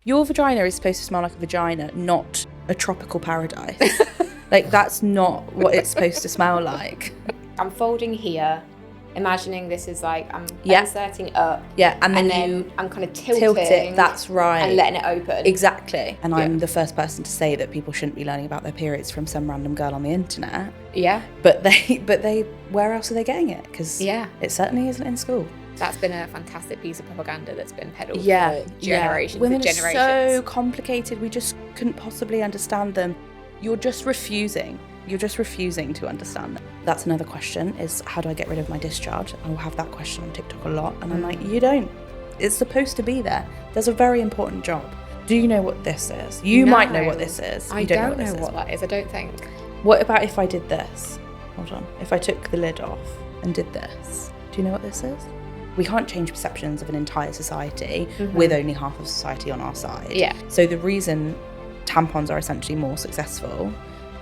Your vagina is supposed to smell like a vagina, not a tropical paradise. Like, that's not what it's supposed to smell like. I'm folding here, imagining this is like I'm inserting up. Yeah, and then I'm kind of tilting. Tilt it, that's right. And letting it open. Exactly. And I'm the first person to say that people shouldn't be learning about their periods from some random girl on the internet. Yeah. But they, where else are they getting it? Because it certainly isn't in school. That's been a fantastic piece of propaganda that's been peddled for generations Women and generations. Are so complicated. We just couldn't possibly understand them. You're just refusing to understand them. That's another question, is how do I get rid of my discharge? I'll have that question on TikTok a lot. And I'm like, you don't. It's supposed to be there. There's a very important job. Do you know what this is? You might know what this is. I don't know what that is, I don't think. What about if I did this? Hold on. If I took the lid off and did this. Do you know what this is? We can't change perceptions of an entire society with only half of society on our side. Yeah. So the reason tampons are essentially more successful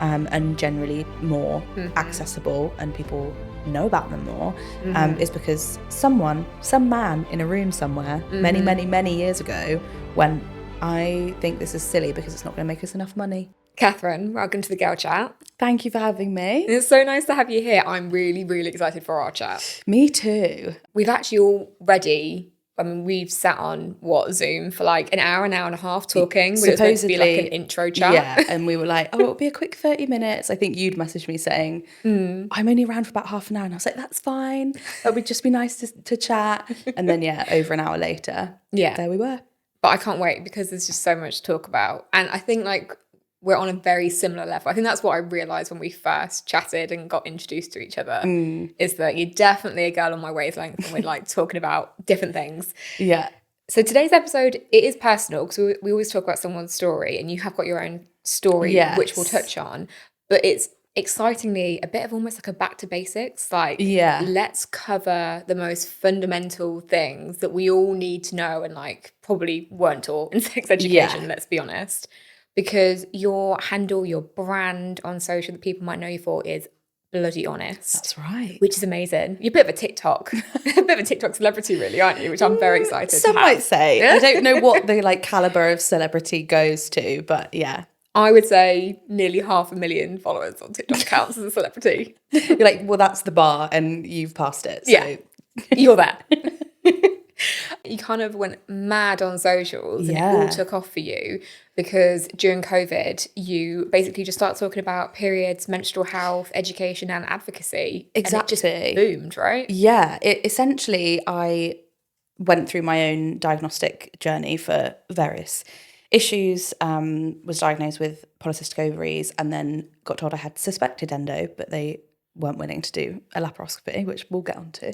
and generally more accessible and people know about them more is because some man in a room somewhere many years ago went, I think this is silly because it's not going to make us enough money. Kathryn, welcome to the Girl Chat. Thank you for having me. It's so nice to have you here. I'm really, really excited for our chat. Me too. We've actually already, we've sat on, Zoom for like an hour and a half talking. Supposedly, it was meant to be like an intro chat. Yeah, and we were like, oh, it'll be a quick 30 minutes. I think you'd messaged me saying, I'm only around for about half an hour. And I was like, that's fine. It would just be nice to chat. And then, over an hour later, there we were. But I can't wait because there's just so much to talk about. And I think like we're on a very similar level. I think that's what I realised when we first chatted and got introduced to each other, is that you're definitely a girl on my wavelength and we're like talking about different things. Yeah. So today's episode, it is personal because we always talk about someone's story and you have got your own story, which we'll touch on. But it's excitingly a bit of almost like a back to basics. Like, let's cover the most fundamental things that we all need to know and like probably weren't taught in sex education, let's be honest. Because your handle, your brand on social that people might know you for is bloody honest. That's right. Which is amazing. You're a bit of a TikTok, celebrity really, aren't you? Which I'm very excited to have. Some might say. I don't know what the like caliber of celebrity goes to, but yeah. I would say nearly 500,000 followers on TikTok counts as a celebrity. You're like, well, that's the bar and you've passed it. So. Yeah, you're there. You kind of went mad on socials and it all took off for you because during COVID, you basically just started talking about periods, menstrual health, education and advocacy. Exactly. And it just boomed, right? Yeah. Essentially, I went through my own diagnostic journey for various issues, was diagnosed with polycystic ovaries and then got told I had suspected endo, but they weren't willing to do a laparoscopy, which we'll get onto.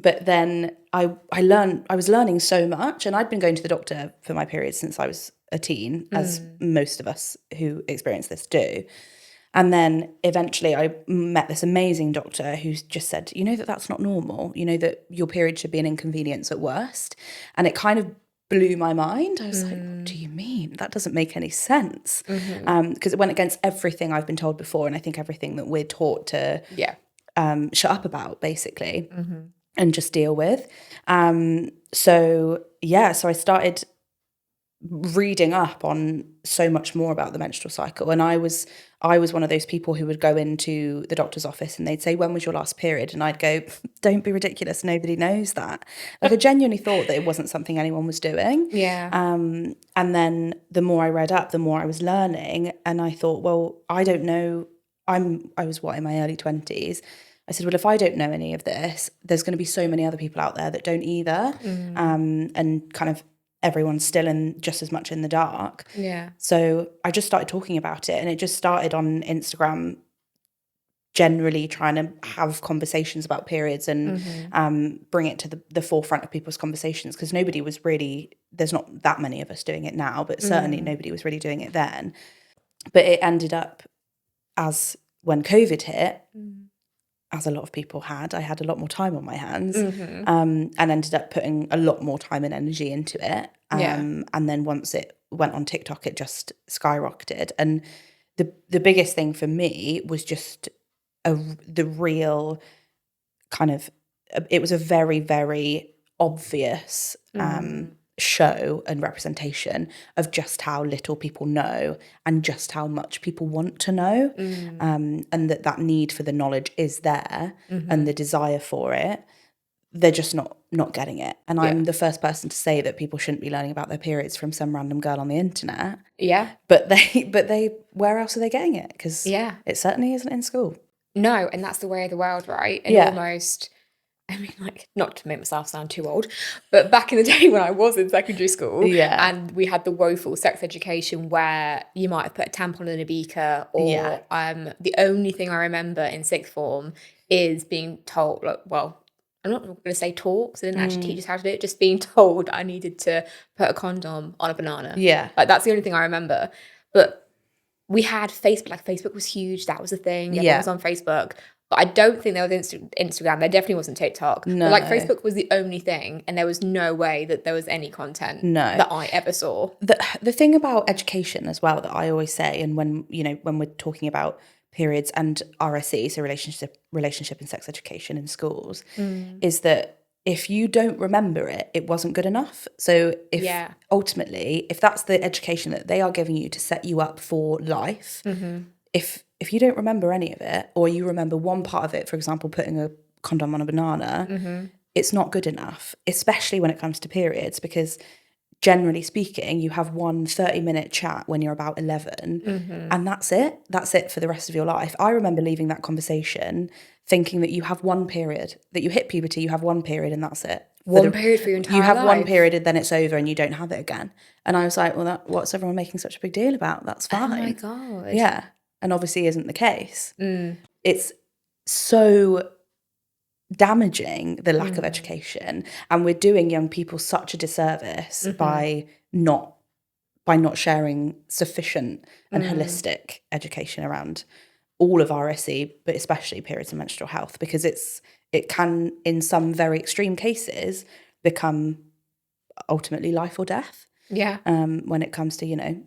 But then I was learning so much, and I'd been going to the doctor for my period since I was a teen, as most of us who experience this do. And then eventually I met this amazing doctor who just said, you know that's not normal. You know that your period should be an inconvenience at worst. And it kind of blew my mind. I was like, what do you mean? That doesn't make any sense. Because it went against everything I've been told before, and I think everything that we're taught to shut up about, basically, and just deal with. So I started reading up on so much more about the menstrual cycle, and I was one of those people who would go into the doctor's office and they'd say, when was your last period? And I'd go, don't be ridiculous, nobody knows that. Like, I genuinely thought that it wasn't something anyone was doing. And then the more I read up, the more I was learning, and I thought, well, I don't know, I was in my early 20s. I said, well, if I don't know any of this, there's going to be so many other people out there that don't either. And kind of everyone's still just as much in the dark. Yeah. So I just started talking about it, and it just started on Instagram, generally trying to have conversations about periods and bring it to the forefront of people's conversations, because nobody was really, there's not that many of us doing it now, but certainly nobody was really doing it then. But it ended up, as when COVID hit, as a lot of people had, I had a lot more time on my hands, and ended up putting a lot more time and energy into it. And then once it went on TikTok, it just skyrocketed. And the biggest thing for me was just the real kind of, it was a very, very obvious show and representation of just how little people know and just how much people want to know, and that need for the knowledge is there, and the desire for it. They're just not getting it. And I'm the first person to say that people shouldn't be learning about their periods from some random girl on the internet. Yeah. But they where else are they getting it? Because it certainly isn't in school. No, and that's the way of the world, right? And almost, I mean, like, not to make myself sound too old, but back in the day when I was in secondary school, and we had the woeful sex education where you might have put a tampon in a beaker, or the only thing I remember in sixth form is being told, like, well, I'm not going to say taught, because I didn't actually teach us how to do it, just being told I needed to put a condom on a banana. Yeah. Like, that's the only thing I remember. But we had Facebook, like Facebook was huge. That was a thing. Everyone was on Facebook. But I don't think there was Instagram. There definitely wasn't TikTok. No. But like Facebook was the only thing, and there was no way that there was any content that I ever saw. The thing about education as well that I always say, and when we're talking about periods and RSE, so relationship and sex education in schools, is that if you don't remember it, it wasn't good enough. So ultimately, if that's the education that they are giving you to set you up for life, if you don't remember any of it, or you remember one part of it, for example, putting a condom on a banana, it's not good enough, especially when it comes to periods, because generally speaking, you have one 30-minute chat when you're about 11, and that's it. That's it for the rest of your life. I remember leaving that conversation thinking that you have one period, that you hit puberty, you have one period, and that's it. One period for your entire life. You have one period, and then it's over, and you don't have it again. And I was like, well, what's everyone making such a big deal about? That's fine. Oh my God. Yeah. And obviously isn't the case. It's so damaging, the lack of education, and we're doing young people such a disservice by not sharing sufficient and holistic education around all of RSE, but especially periods and menstrual health, because it can, in some very extreme cases, become ultimately life or death. Yeah. When it comes to,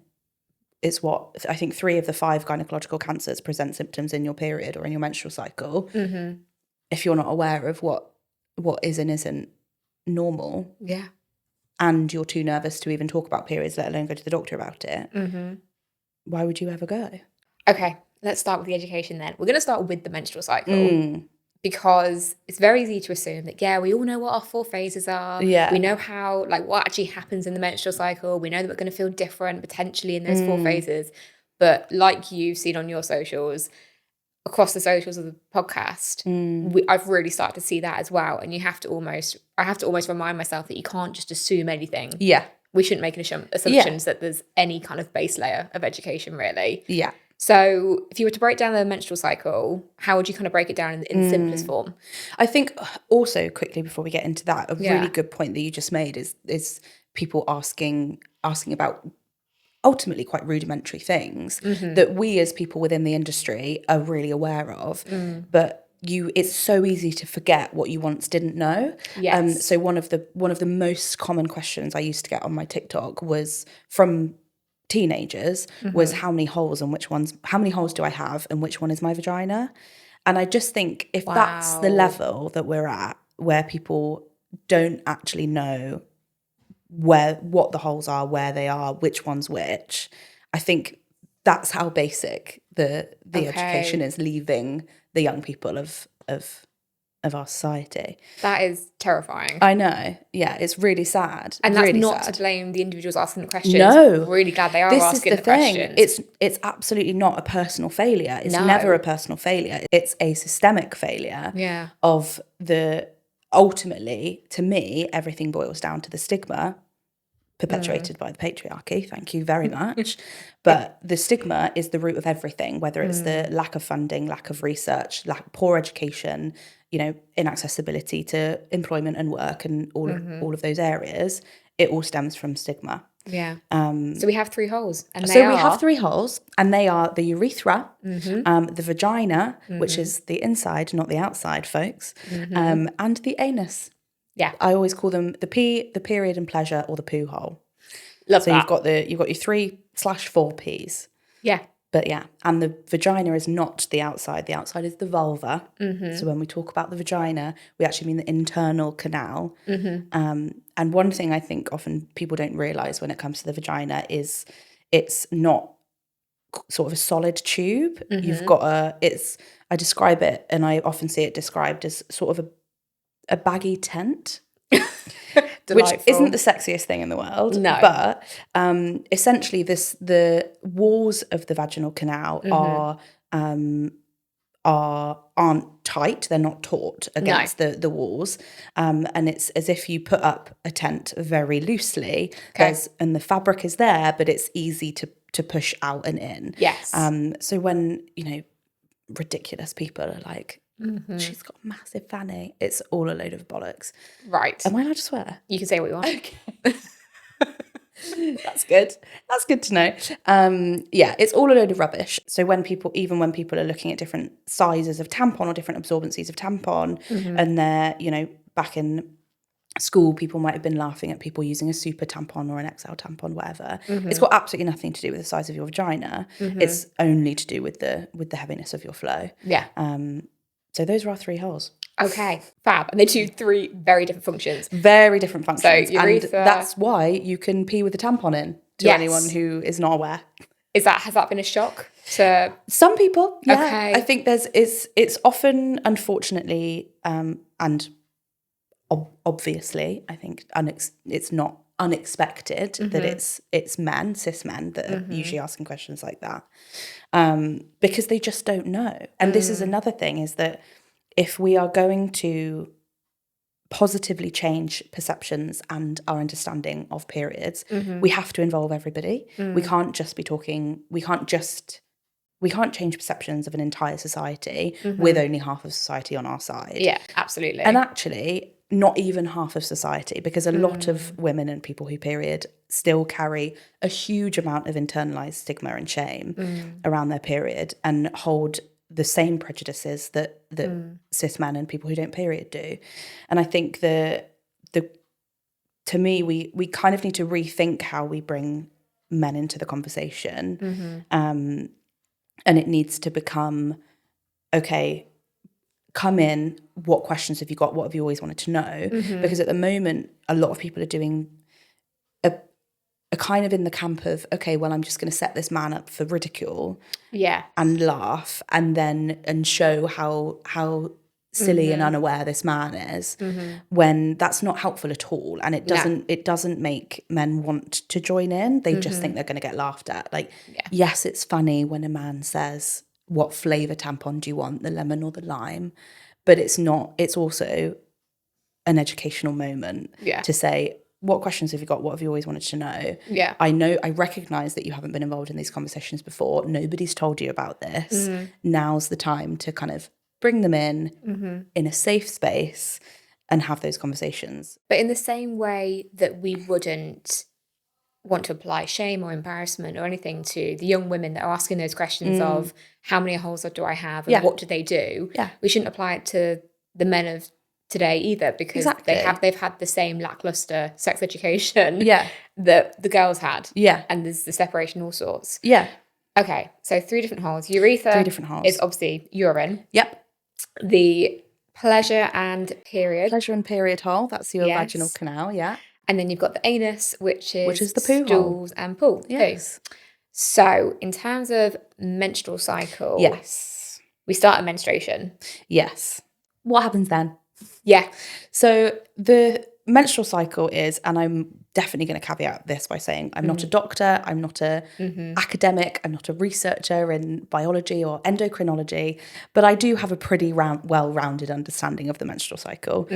it's what I think 3 of the 5 gynecological cancers present symptoms in your period or in your menstrual cycle. If you're not aware of what is and isn't normal, and you're too nervous to even talk about periods, let alone go to the doctor about it, why would you ever go? Okay, let's start with the education then. We're going to start with the menstrual cycle, because it's very easy to assume that, we all know what our 4 phases are. Yeah. We know how, like, what actually happens in the menstrual cycle. We know that we're going to feel different potentially in those 4 phases. But like you've seen on your socials, across the socials of the podcast, I've really started to see that as well. And I have to almost remind myself that you can't just assume anything. Yeah. We shouldn't make assumptions that there's any kind of base layer of education, really. Yeah. So if you were to break down the menstrual cycle, how would you kind of break it down in the simplest form? I think also, quickly before we get into that, a really good point that you just made is people asking about ultimately quite rudimentary things that we as people within the industry are really aware of, but it's so easy to forget what you once didn't know. Yes. So one of the most common questions I used to get on my TikTok was from teenagers was how many holes do I have and which one is my vagina? And I just think if that's the level that we're at, where people don't actually know what the holes are, where they are, which one's which, I think that's how basic the education is leaving the young people of our society. That is terrifying. I know. Yeah, it's really sad. And that's really not sad. to blame the individuals asking the questions. No. I'm really glad they are asking the questions. It's absolutely not a personal failure. It's never a personal failure. It's a systemic failure of ultimately, to me, everything boils down to the stigma perpetuated by the patriarchy. Thank you very much. But the stigma is the root of everything, whether it's the lack of funding, lack of research, poor education, inaccessibility to employment and work and all of those areas. It all stems from stigma. Yeah. So we have 3 holes. We have 3 holes, and they are the urethra, the vagina, which is the inside, not the outside, folks, and the anus. Yeah. I always call them the period and pleasure, or the poo hole. Love so that. You've got your 3/4 Ps. Yeah. But yeah, and the vagina is not the outside. The outside is the vulva. So when we talk about the vagina, we actually mean the internal canal. And one thing I think often people don't realise when it comes to the vagina is it's not sort of a solid tube. You've got I describe it, and I often see it described as sort of a baggy tent. Which isn't the sexiest thing in the world. No. But essentially the walls of the vaginal canal aren't tight, they're not taut against the walls. And it's as if you put up a tent very loosely. And the fabric is there, but it's easy to push out and in. Yes. So when, ridiculous people are like, she's got a massive fanny, it's all a load of bollocks. Right. Am I allowed to swear? You can say what you want. Okay. That's good. That's good to know. It's all a load of rubbish. So when people are looking at different sizes of tampon or different absorbencies of tampon, and they're, back in school, people might have been laughing at people using a super tampon or an XL tampon, whatever. It's got absolutely nothing to do with the size of your vagina. It's only to do with the heaviness of your flow. Yeah. So those are our 3 holes. Okay, fab. And they do 3 very different functions. Very different functions. So urethra, and that's why you can pee with a tampon in, to anyone who is not aware. Has that been a shock to some people? Yeah. Okay. I think it's often, unfortunately, and obviously, I think it's not unexpected that it's men, cis men, that are usually asking questions like that, because they just don't know. And this is another thing, is that if we are going to positively change perceptions and our understanding of periods, we have to involve everybody. We can't just be talking, we can't change perceptions of an entire society with only half of society on our side. Yeah, absolutely. And actually, not even half of society, because a lot of women and people who period still carry a huge amount of internalized stigma and shame around their period, and hold the same prejudices that cis men and people who don't period do. And I think to me, we kind of need to rethink how we bring men into the conversation. And it needs to become, okay, come in, what questions have you got? What have you always wanted to know? Because at the moment, a lot of people are doing a kind of in the camp of, okay, well, I'm just going to set this man up for ridicule, and laugh, and show how silly and unaware this man is, when that's not helpful at all, and it doesn't make men want to join in. They just think they're going to get laughed at. Like, yes, it's funny when a man says, "What flavour tampon do you want, the lemon or the lime?" But it's not. It's also an educational moment to say, what questions have you got? What have you always wanted to know? Yeah. I recognise that you haven't been involved in these conversations before. Nobody's told you about this. Now's the time to kind of bring them in a safe space and have those conversations. But in the same way that we wouldn't want to apply shame or embarrassment or anything to the young women that are asking those questions of how many holes do I have and what do they do, we shouldn't apply it to the men of today either, because they've had the same lackluster sex education that the girls had, and there's the separation, all sorts. Okay, so 3 different holes. Urethra 3 different holes is obviously urine. The pleasure and period hole, that's your vaginal canal. And then you've got the anus, which is the poo stools hole. and poo. Yes. So in terms of menstrual cycle, we start at menstruation. Yes. What happens then? Yeah. So the menstrual cycle is, and I'm definitely going to caveat this by saying I'm not a doctor, I'm not a academic, I'm not a researcher in biology or endocrinology, but I do have a pretty well-rounded understanding of the menstrual cycle.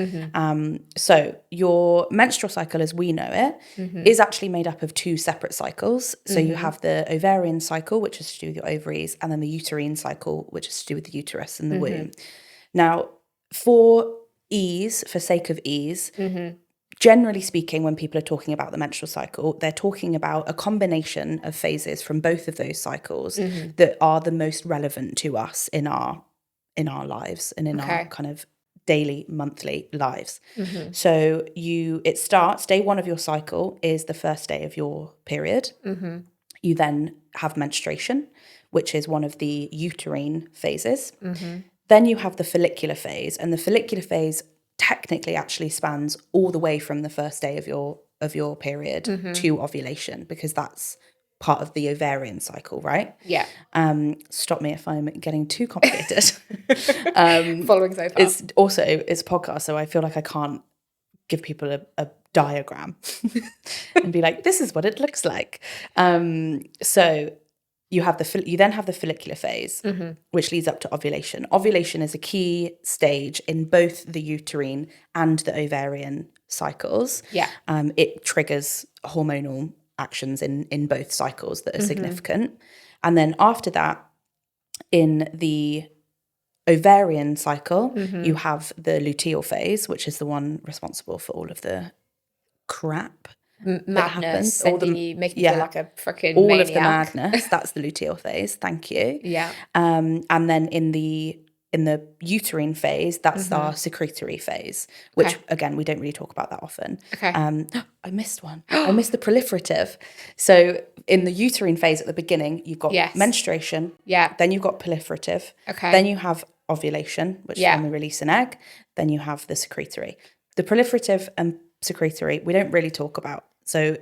So your menstrual cycle, as we know it, is actually made up of 2 separate cycles. So you have the ovarian cycle, which is to do with your ovaries, and then the uterine cycle, which is to do with the uterus and the womb. Now, for sake of ease, generally speaking, when people are talking about the menstrual cycle, they're talking about a combination of phases from both of those cycles that are the most relevant to us in our lives and in our kind of daily, monthly lives. So it starts, day 1 of your cycle is the first day of your period. You then have menstruation, which is one of the uterine phases. Then you have the follicular phase, and the follicular phase technically actually spans all the way from the first day of your period to ovulation, because that's part of the ovarian cycle, right? Yeah. Stop me if I'm getting too complicated. Following so far. It's a podcast, so I feel like I can't give people a diagram and be like, this is what it looks like. So you then have the follicular phase, which leads up to ovulation. Ovulation is a key stage in both the uterine and the ovarian cycles. Yeah. It triggers hormonal actions in both cycles that are significant. And then after that, in the ovarian cycle, you have the luteal phase, which is the one responsible for all of the crap madness, making you feel like a freaking all maniac. Of the madness. That's the luteal phase. Thank you. Yeah. And then in the uterine phase, that's our secretory phase, which again we don't really talk about that often. Okay. I missed one. I missed the proliferative. So in the uterine phase at the beginning, you've got menstruation. Yeah. Then you've got proliferative. Okay. Then you have ovulation, which is when we release an egg. Then you have the secretory. The proliferative and secretory we don't really talk about. So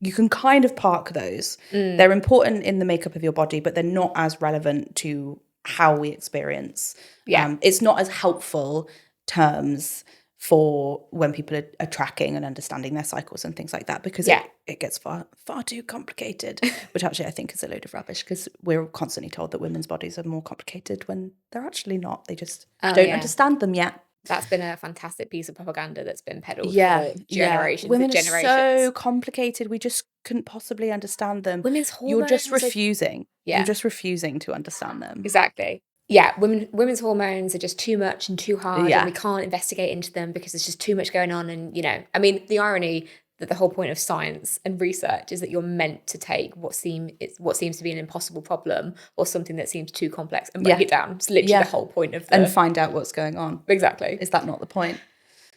you can kind of park those. They're important in the makeup of your body, but they're not as relevant to how we experience. It's not as helpful terms for when people are tracking and understanding their cycles and things like that, because it gets far too complicated, which actually I think is a load of rubbish, because we're constantly told that women's bodies are more complicated when they're actually not. They just don't understand them yet. That's been a fantastic piece of propaganda that's been peddled for generations. Women and generations. are so complicated. We just couldn't possibly understand them. Women's hormones. You're just refusing. You're just refusing to understand them. Exactly. Yeah, women's hormones are just too much and too hard, and we can't investigate into them because there's just too much going on. And, I mean, the irony that the whole point of science and research is that you're meant to take what seems to be an impossible problem or something that seems too complex and break it down. It's literally the whole point of and find out what's going on. Exactly. Is that not the point?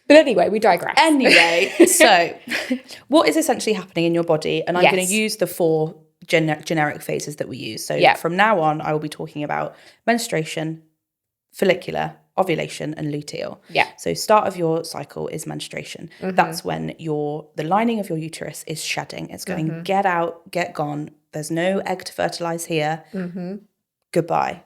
But anyway, we digress. Anyway, so what is essentially happening in your body? And I'm going to use the 4 generic phases that we use. So from now on, I will be talking about menstruation, follicular, ovulation, and luteal. Yeah. So start of your cycle is menstruation. That's when the lining of your uterus is shedding. It's going, get out, get gone. There's no egg to fertilize here. Goodbye.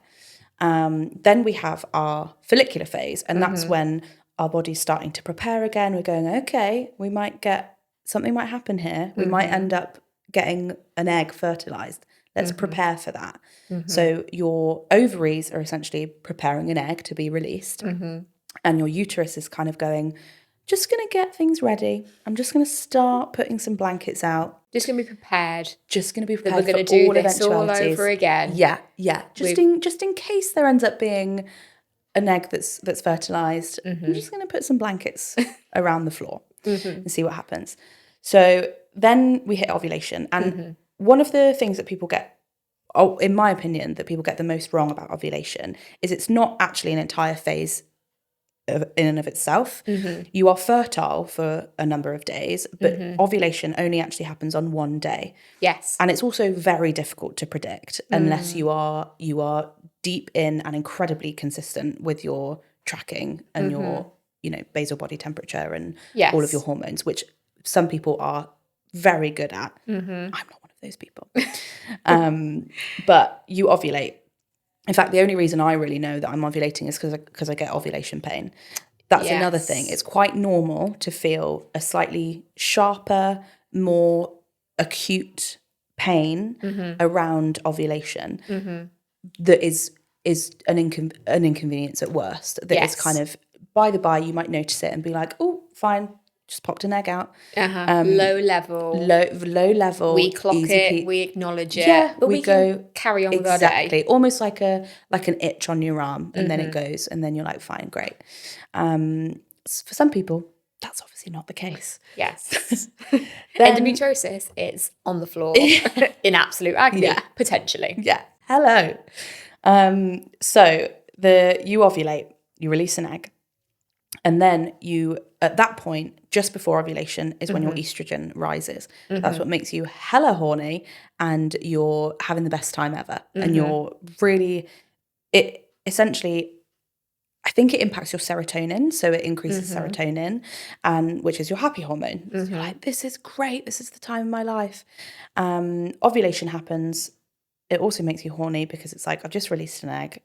Then we have our follicular phase, and that's when our body's starting to prepare again. We're going, okay, something might happen here. We might end up getting an egg fertilized. Let's prepare for that. So your ovaries are essentially preparing an egg to be released. And your uterus is kind of going, just going to get things ready. I'm just going to start putting some blankets out. Just going to be prepared. Just going to be prepared we're going to do this all over again. Yeah. Just in case there ends up being an egg that's fertilized, I'm just going to put some blankets around the floor and see what happens. So then we hit ovulation. And one of the things that people get, in my opinion, that people get the most wrong about ovulation is it's not actually an entire phase in and of itself. You are fertile for a number of days, but ovulation only actually happens on one day. Yes. And it's also very difficult to predict unless you are deep in and incredibly consistent with your tracking and your, basal body temperature and all of your hormones, which some people are very good at. I'm not one of those people. But you ovulate. In fact, the only reason I really know that I'm ovulating is because I get ovulation pain. That's another thing. It's quite normal to feel a slightly sharper, more acute pain around ovulation that is an inconvenience at worst. That is kind of, by the by, you might notice it and be like, oh, fine, just popped an egg out. Low level. We clock it. We acknowledge it. Yeah, but we can carry on with our day. Exactly. Almost like an itch on your arm, and then it goes, and then you're like, fine, great. For some people, that's obviously not the case. Yes. Endometriosis is on the floor in absolute agony, potentially. Yeah. Hello. So you ovulate, you release an egg, and then you, at that point, just before ovulation is when your estrogen rises. That's what makes you hella horny, and you're having the best time ever. And you're really, it essentially, I think it impacts your serotonin, so it increases serotonin, and which is your happy hormone. So you're like, this is great. This is the time of my life. Ovulation happens. It also makes you horny because it's like, I've just released an egg.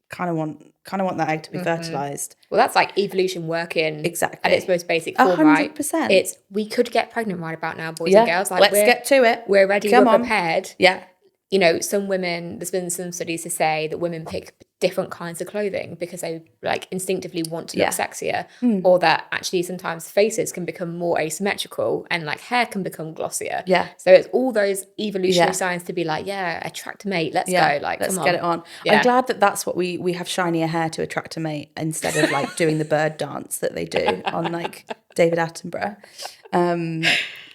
Kind of want that egg to be fertilized. Well, that's like evolution working exactly at its most basic form, 100%. Right? It's we could get pregnant right about now, boys and girls. Like, let's get to it. We're ready. We're prepared. Yeah. You know, some women, there's been some studies to say that women pick different kinds of clothing because they like instinctively want to look sexier, or that actually sometimes faces can become more asymmetrical and like hair can become glossier. Yeah. So it's all those evolutionary signs to be like, attract a mate. Let's go. Like, let's come get it on. Yeah. I'm glad that that's what we have shinier hair to attract a mate instead of like doing the bird dance that they do on like David Attenborough.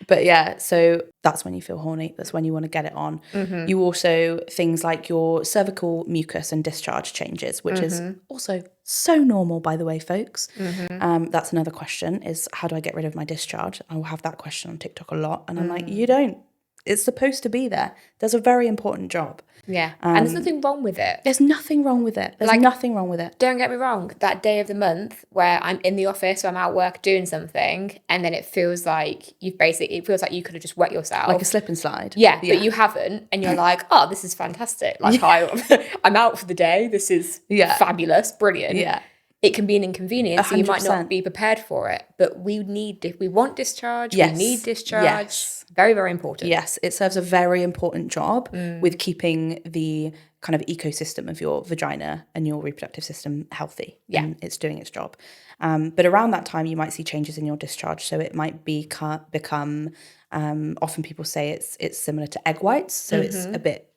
But yeah, so that's when you feel horny. That's when you want to get it on. You also, things like your cervical mucus and discharge changes, which is also so normal, by the way, folks. That's another question is, how do I get rid of my discharge? I will have that question on TikTok a lot. And I'm like, you don't. It's supposed to be there. Does a very important job. Yeah. And there's nothing wrong with it. There's nothing wrong with it. There's like, nothing wrong with it. Don't get me wrong. That day of the month where I'm in the office or I'm at work doing something, and then it feels like it feels like you could have just wet yourself. Like a slip and slide. Yeah. But you haven't. And you're like, oh, this is fantastic. Like I'm out for the day. This is fabulous. Brilliant. Yeah. It can be an inconvenience, so you might not be prepared for it. But we want discharge. Yes. We need discharge. Yes. Very, very important. Yes, it serves a very important job with keeping the kind of ecosystem of your vagina and your reproductive system healthy. Yeah. And it's doing its job. But around that time, you might see changes in your discharge. So it might become, often people say it's similar to egg whites. So it's a bit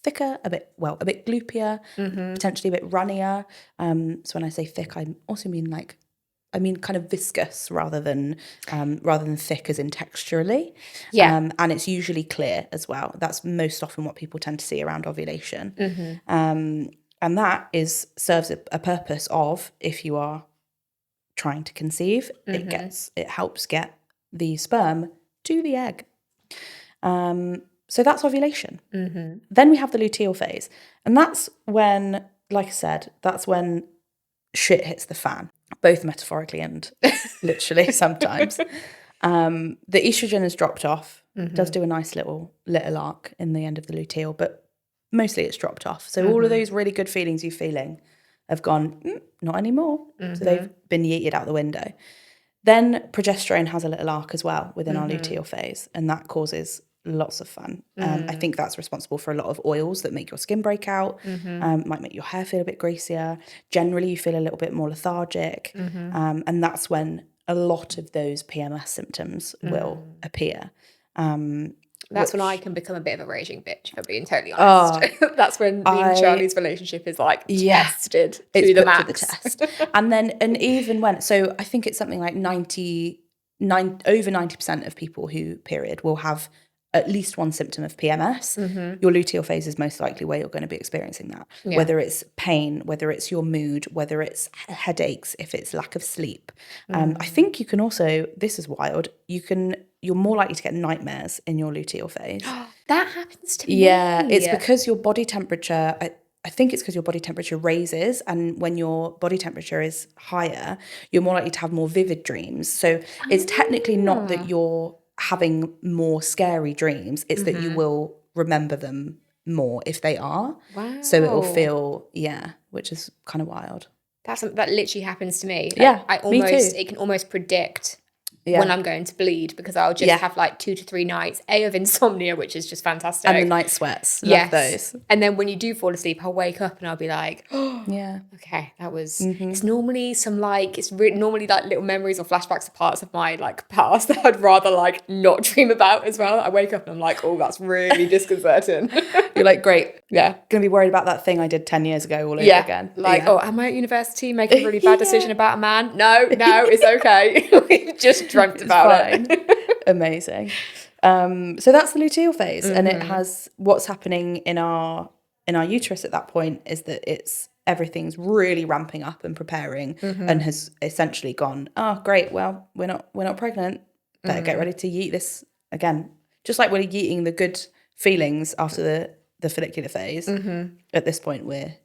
thicker, a bit gloopier, potentially a bit runnier. So when I say thick, I also mean kind of viscous rather than thick as in texturally. Yeah. And it's usually clear as well. That's most often what people tend to see around ovulation. And that serves a purpose of, if you are trying to conceive, it helps get the sperm to the egg. So that's ovulation. Then we have the luteal phase. And that's when, like I said, that's when shit hits the fan, both metaphorically and literally sometimes. The estrogen has dropped off, does do a nice little arc in the end of the luteal, but mostly it's dropped off. So all of those really good feelings you're feeling have gone, not anymore. So they've been yeeted out the window. Then progesterone has a little arc as well within our luteal phase, and that causes lots of fun. I think that's responsible for a lot of oils that make your skin break out, might make your hair feel a bit greasier. Generally, you feel a little bit more lethargic. And that's when a lot of those PMS symptoms will appear. That's when I can become a bit of a raging bitch, if I'm being totally honest. That's when me and Charlie's relationship is like tested to the max. To the test. and even when, so I think it's something like over 90% of people who period will have at least one symptom of PMS. Your luteal phase is most likely where you're going to be experiencing that. Yeah. Whether it's pain, whether it's your mood, whether it's headaches, if it's lack of sleep. I think you can also, this is wild, you're more likely to get nightmares in your luteal phase. That happens to me. Yeah, it's because your body temperature, I think it's because your body temperature raises, and when your body temperature is higher, you're more likely to have more vivid dreams. So it's technically not that you're having more scary dreams, it's that you will remember them more if they are. Wow. So it'll feel, which is kind of wild. That literally happens to me. Me too. It can almost predict when I'm going to bleed, because I'll just have like 2 to 3 nights of insomnia, which is just fantastic. And the night sweats. Love those. And then when you do fall asleep, I'll wake up and I'll be like, okay, that was, it's normally normally like little memories or flashbacks of parts of my like past that I'd rather like not dream about as well. I wake up and I'm like, oh, that's really disconcerting. You're like, great. Yeah. Gonna be worried about that thing I did 10 years ago all over again. Like, am I at university making a really bad decision about a man? No, it's okay. We've just dreamt about it. Amazing. So that's the luteal phase, and it has, what's happening in our uterus at that point is that it's everything's really ramping up and preparing and has essentially gone, oh, great, well, we're not pregnant. Better get ready to yeet this again. Just like we're yeeting the good feelings after the follicular phase. At this point, we're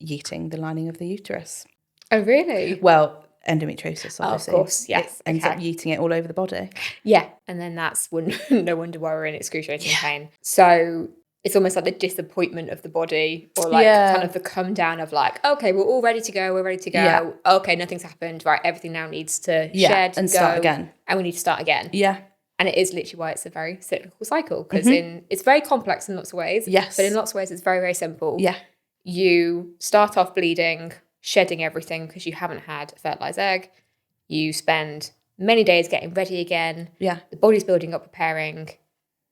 yeeting the lining of the uterus. Oh, really? Well, endometriosis, obviously. Oh, of course, yes. It ends up yeeting it all over the body. Yeah, and then that's when no wonder why we're in excruciating pain. So it's almost like the disappointment of the body, or like kind of the come down of like, okay, we're all ready to go. We're ready to go. Yeah. Okay, nothing's happened. Right, everything now needs to shed and start again. And we need to start again. Yeah. And it is literally why it's a very cyclical cycle, because it's very complex in lots of ways. Yes. But in lots of ways, it's very, very simple. Yeah. You start off bleeding, shedding everything because you haven't had a fertilized egg. You spend many days getting ready again. Yeah. The body's building up, preparing.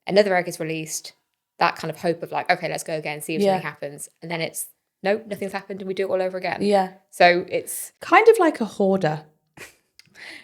Another egg is released. That kind of hope of like, okay, let's go again, see if something happens. And then it's, no, nothing's happened, and we do it all over again. Yeah. So it's kind of like a hoarder.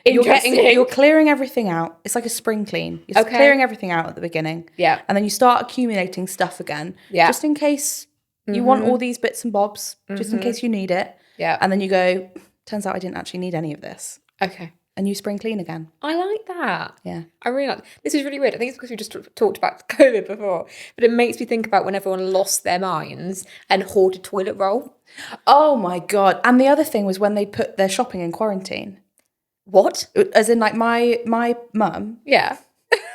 You're clearing everything out. It's like a spring clean. You're clearing everything out at the beginning. Yeah. And then you start accumulating stuff again. Yeah. Just in case you want all these bits and bobs, just in case you need it. Yeah. And then you go, turns out I didn't actually need any of this. Okay. And you spring clean again. I like that. Yeah. I really like this. Is really weird. I think it's because we just talked about COVID before, but it makes me think about when everyone lost their minds and hoarded toilet roll. Oh my God. And the other thing was when they put their shopping in quarantine. What? As in like my mum. Yeah.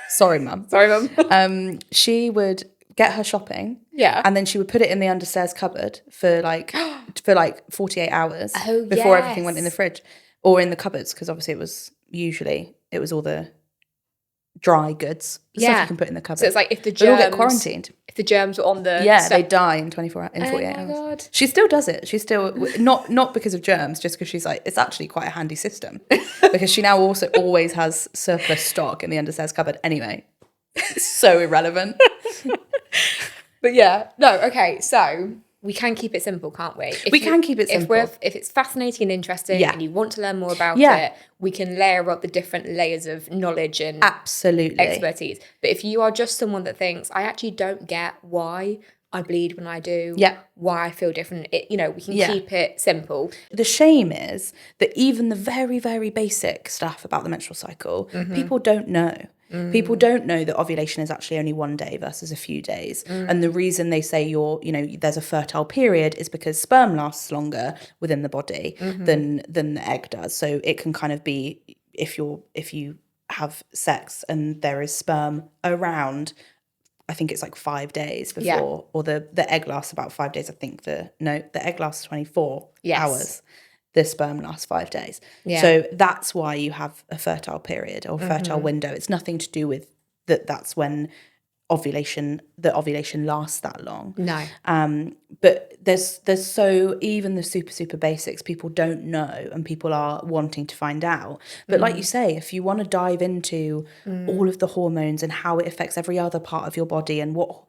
Sorry, mum. Sorry, mum. She would get her shopping. Yeah. And then she would put it in the understairs cupboard for like 48 hours before everything went in the fridge or in the cupboards, because obviously it was all the dry goods. Stuff you can put in the cupboard. So it's like if the germs all get quarantined. If the germs were on the they die in 48 hours. Oh my God. She still does it. She's still not because of germs, just because she's like, it's actually quite a handy system because she now also always has surplus stock in the understairs cupboard. Anyway, so irrelevant. But yeah, no, okay, so we can keep it simple, can't we? We can keep it simple. If it's fascinating and interesting and you want to learn more about it, we can layer up the different layers of knowledge and absolutely expertise. But if you are just someone that thinks, I actually don't get why I bleed when I do, why I feel different, we can keep it simple. The shame is that even the very, very basic stuff about the menstrual cycle, people don't know. People don't know that ovulation is actually only 1 day versus a few days. And the reason they say there's a fertile period is because sperm lasts longer within the body than the egg does. So it can kind of be if you have sex and there is sperm around, I think it's like 5 days before, or the egg lasts about 5 days. I think the egg lasts 24 hours. The sperm lasts 5 days. Yeah. So that's why you have a fertile period or fertile window. It's nothing to do with that's when ovulation lasts that long. No. But there's so even the super basics people don't know and people are wanting to find out. But like you say, if you want to dive into all of the hormones and how it affects every other part of your body and what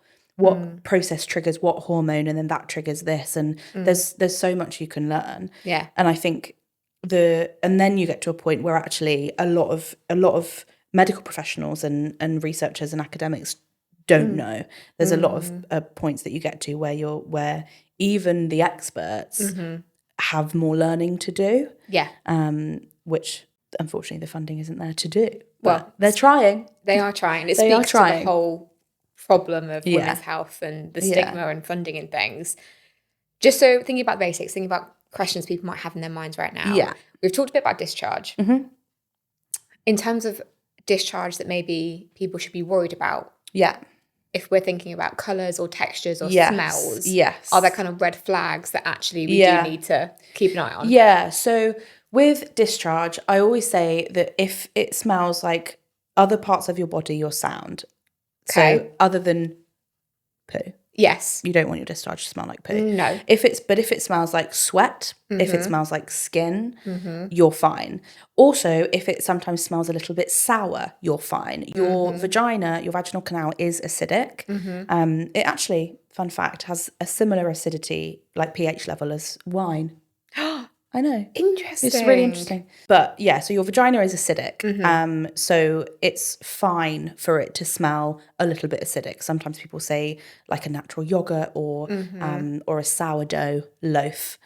process triggers what hormone and then that triggers this, and there's so much you can learn. Yeah. And I think and then you get to a point where actually a lot of medical professionals and researchers and academics don't know. There's a lot of points that you get to where even the experts have more learning to do. Yeah. Which unfortunately the funding isn't there to do. Well, they're trying. They are trying. It speaks to the whole problem of women's health and the stigma and funding and things. Just so thinking about basics, thinking about questions people might have in their minds right now. Yeah. We've talked a bit about discharge. In terms of discharge that maybe people should be worried about. Yeah. If we're thinking about colours or textures or smells. Yes. Are there kind of red flags that actually we do need to keep an eye on? Yeah. So with discharge, I always say that if it smells like other parts of your body, you're sound. Okay. So other than poo. Yes. You don't want your discharge to smell like poo. No. If it smells like sweat, if it smells like skin, you're fine. Also, if it sometimes smells a little bit sour, you're fine. Your vagina, your vaginal canal is acidic. It actually, fun fact, has a similar acidity, like pH level as wine. I know. Interesting. It's really interesting. But yeah, so your vagina is acidic. So it's fine for it to smell a little bit acidic. Sometimes people say like a natural yogurt or a sourdough loaf.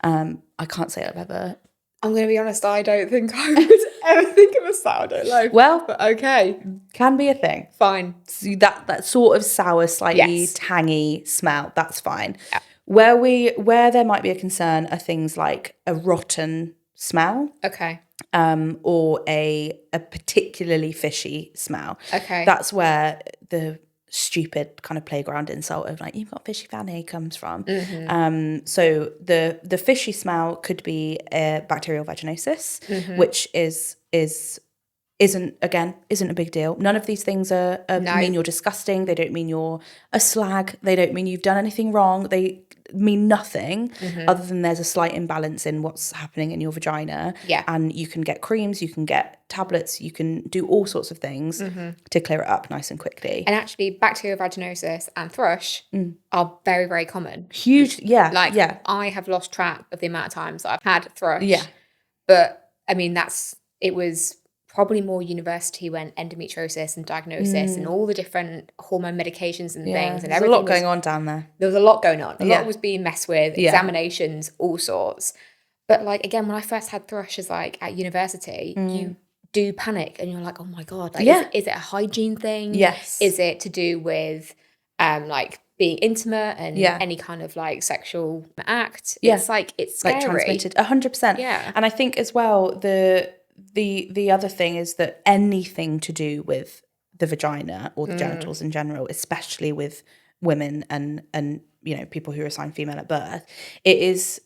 I can't say I've ever... I'm going to be honest, I don't think I would ever think of a sourdough loaf. Well, but okay. Can be a thing. Fine. So that sort of sour, slightly tangy smell, that's fine. Yeah. Where there might be a concern are things like a rotten smell. Okay. Or a particularly fishy smell. Okay. That's where the stupid kind of playground insult of like, you've got fishy fanny comes from. So the fishy smell could be a bacterial vaginosis, which isn't a big deal. None of these things mean you're disgusting. They don't mean you're a slag. They don't mean you've done anything wrong. They mean nothing other than there's a slight imbalance in what's happening in your vagina. Yeah. And you can get creams, you can get tablets, you can do all sorts of things to clear it up nice and quickly. And actually, bacterial vaginosis and thrush are very, very common. Huge, yeah. I have lost track of the amount of times I've had thrush. Yeah. But, I mean, it was probably more university when endometriosis and diagnosis and all the different hormone medications and things. And there's a lot going on down there. There was a lot going on. A lot was being messed with, examinations, all sorts. But, like, again, when I first had thrush as, like, at university, you do panic and you're like, oh, my God. Like, is it a hygiene thing? Yes. Is it to do with, like, being intimate and any kind of, like, sexual act? Yeah. It's, like, it's scary. Like, transmitted, 100%. Yeah. And I think as well, the other thing is that anything to do with the vagina or the genitals in general, especially with women and you know, people who are assigned female at birth, it's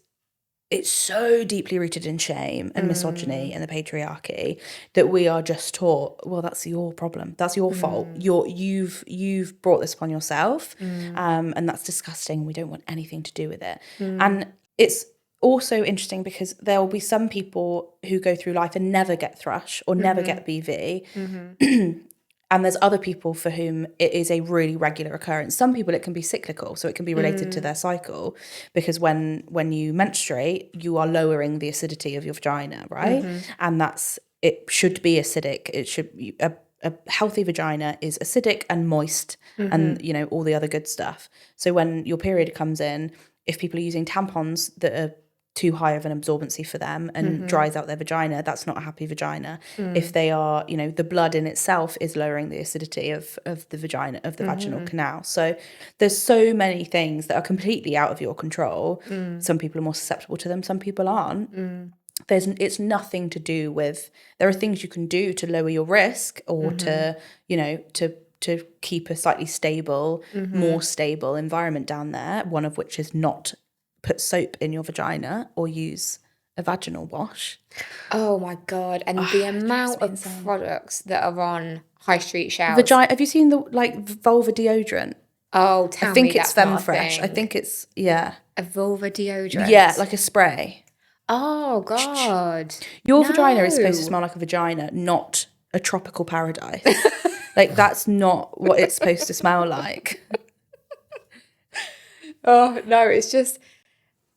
so deeply rooted in shame and misogyny and the patriarchy that we are just taught, well, that's your problem, that's your fault, you've brought this upon yourself, and that's disgusting, we don't want anything to do with it. And it's also interesting because there will be some people who go through life and never get thrush or never get BV. And there's other people for whom it is a really regular occurrence. Some people it can be cyclical, so it can be related to their cycle, because when you menstruate, you are lowering the acidity of your vagina, right? And it should be acidic. It should be a healthy vagina is acidic and moist and, you know, all the other good stuff. So when your period comes in, if people are using tampons that are too high of an absorbency for them and dries out their vagina, that's not a happy vagina. If they are, you know, the blood in itself is lowering the acidity of the vagina, of the vaginal canal. So there's so many things that are completely out of your control. Some people are more susceptible to them, some people aren't. It's nothing to do with, there are things you can do to lower your risk or to, you know, to keep a slightly stable, more stable environment down there, one of which is not put soap in your vagina or use a vaginal wash. Oh my God. And the amount of products that are on high street shelves. Have you seen the vulva deodorant? Oh, tell me. I think it's Femfresh. I think it's, a vulva deodorant. Yeah, like a spray. Oh God. Your vagina is supposed to smell like a vagina, not a tropical paradise. Like, that's not what it's supposed to smell like. Oh no, it's just...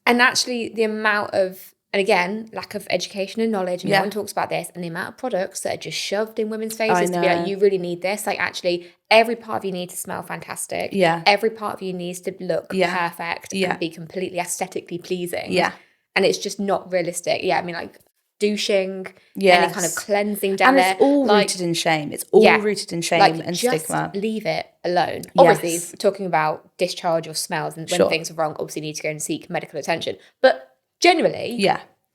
And actually, the amount of, and again, lack of education and knowledge, and no one talks about this, and the amount of products that are just shoved in women's faces to be like, you really need this. Like, actually, every part of you needs to smell fantastic. Yeah. Every part of you needs to look perfect and be completely aesthetically pleasing. Yeah. And it's just not realistic. Yeah, I mean, like, douching, any kind of cleansing down there. And it's all rooted in shame. It's all rooted in shame and just stigma. Leave it alone. Obviously, talking about discharge or smells and when things are wrong, obviously need to go and seek medical attention. But generally,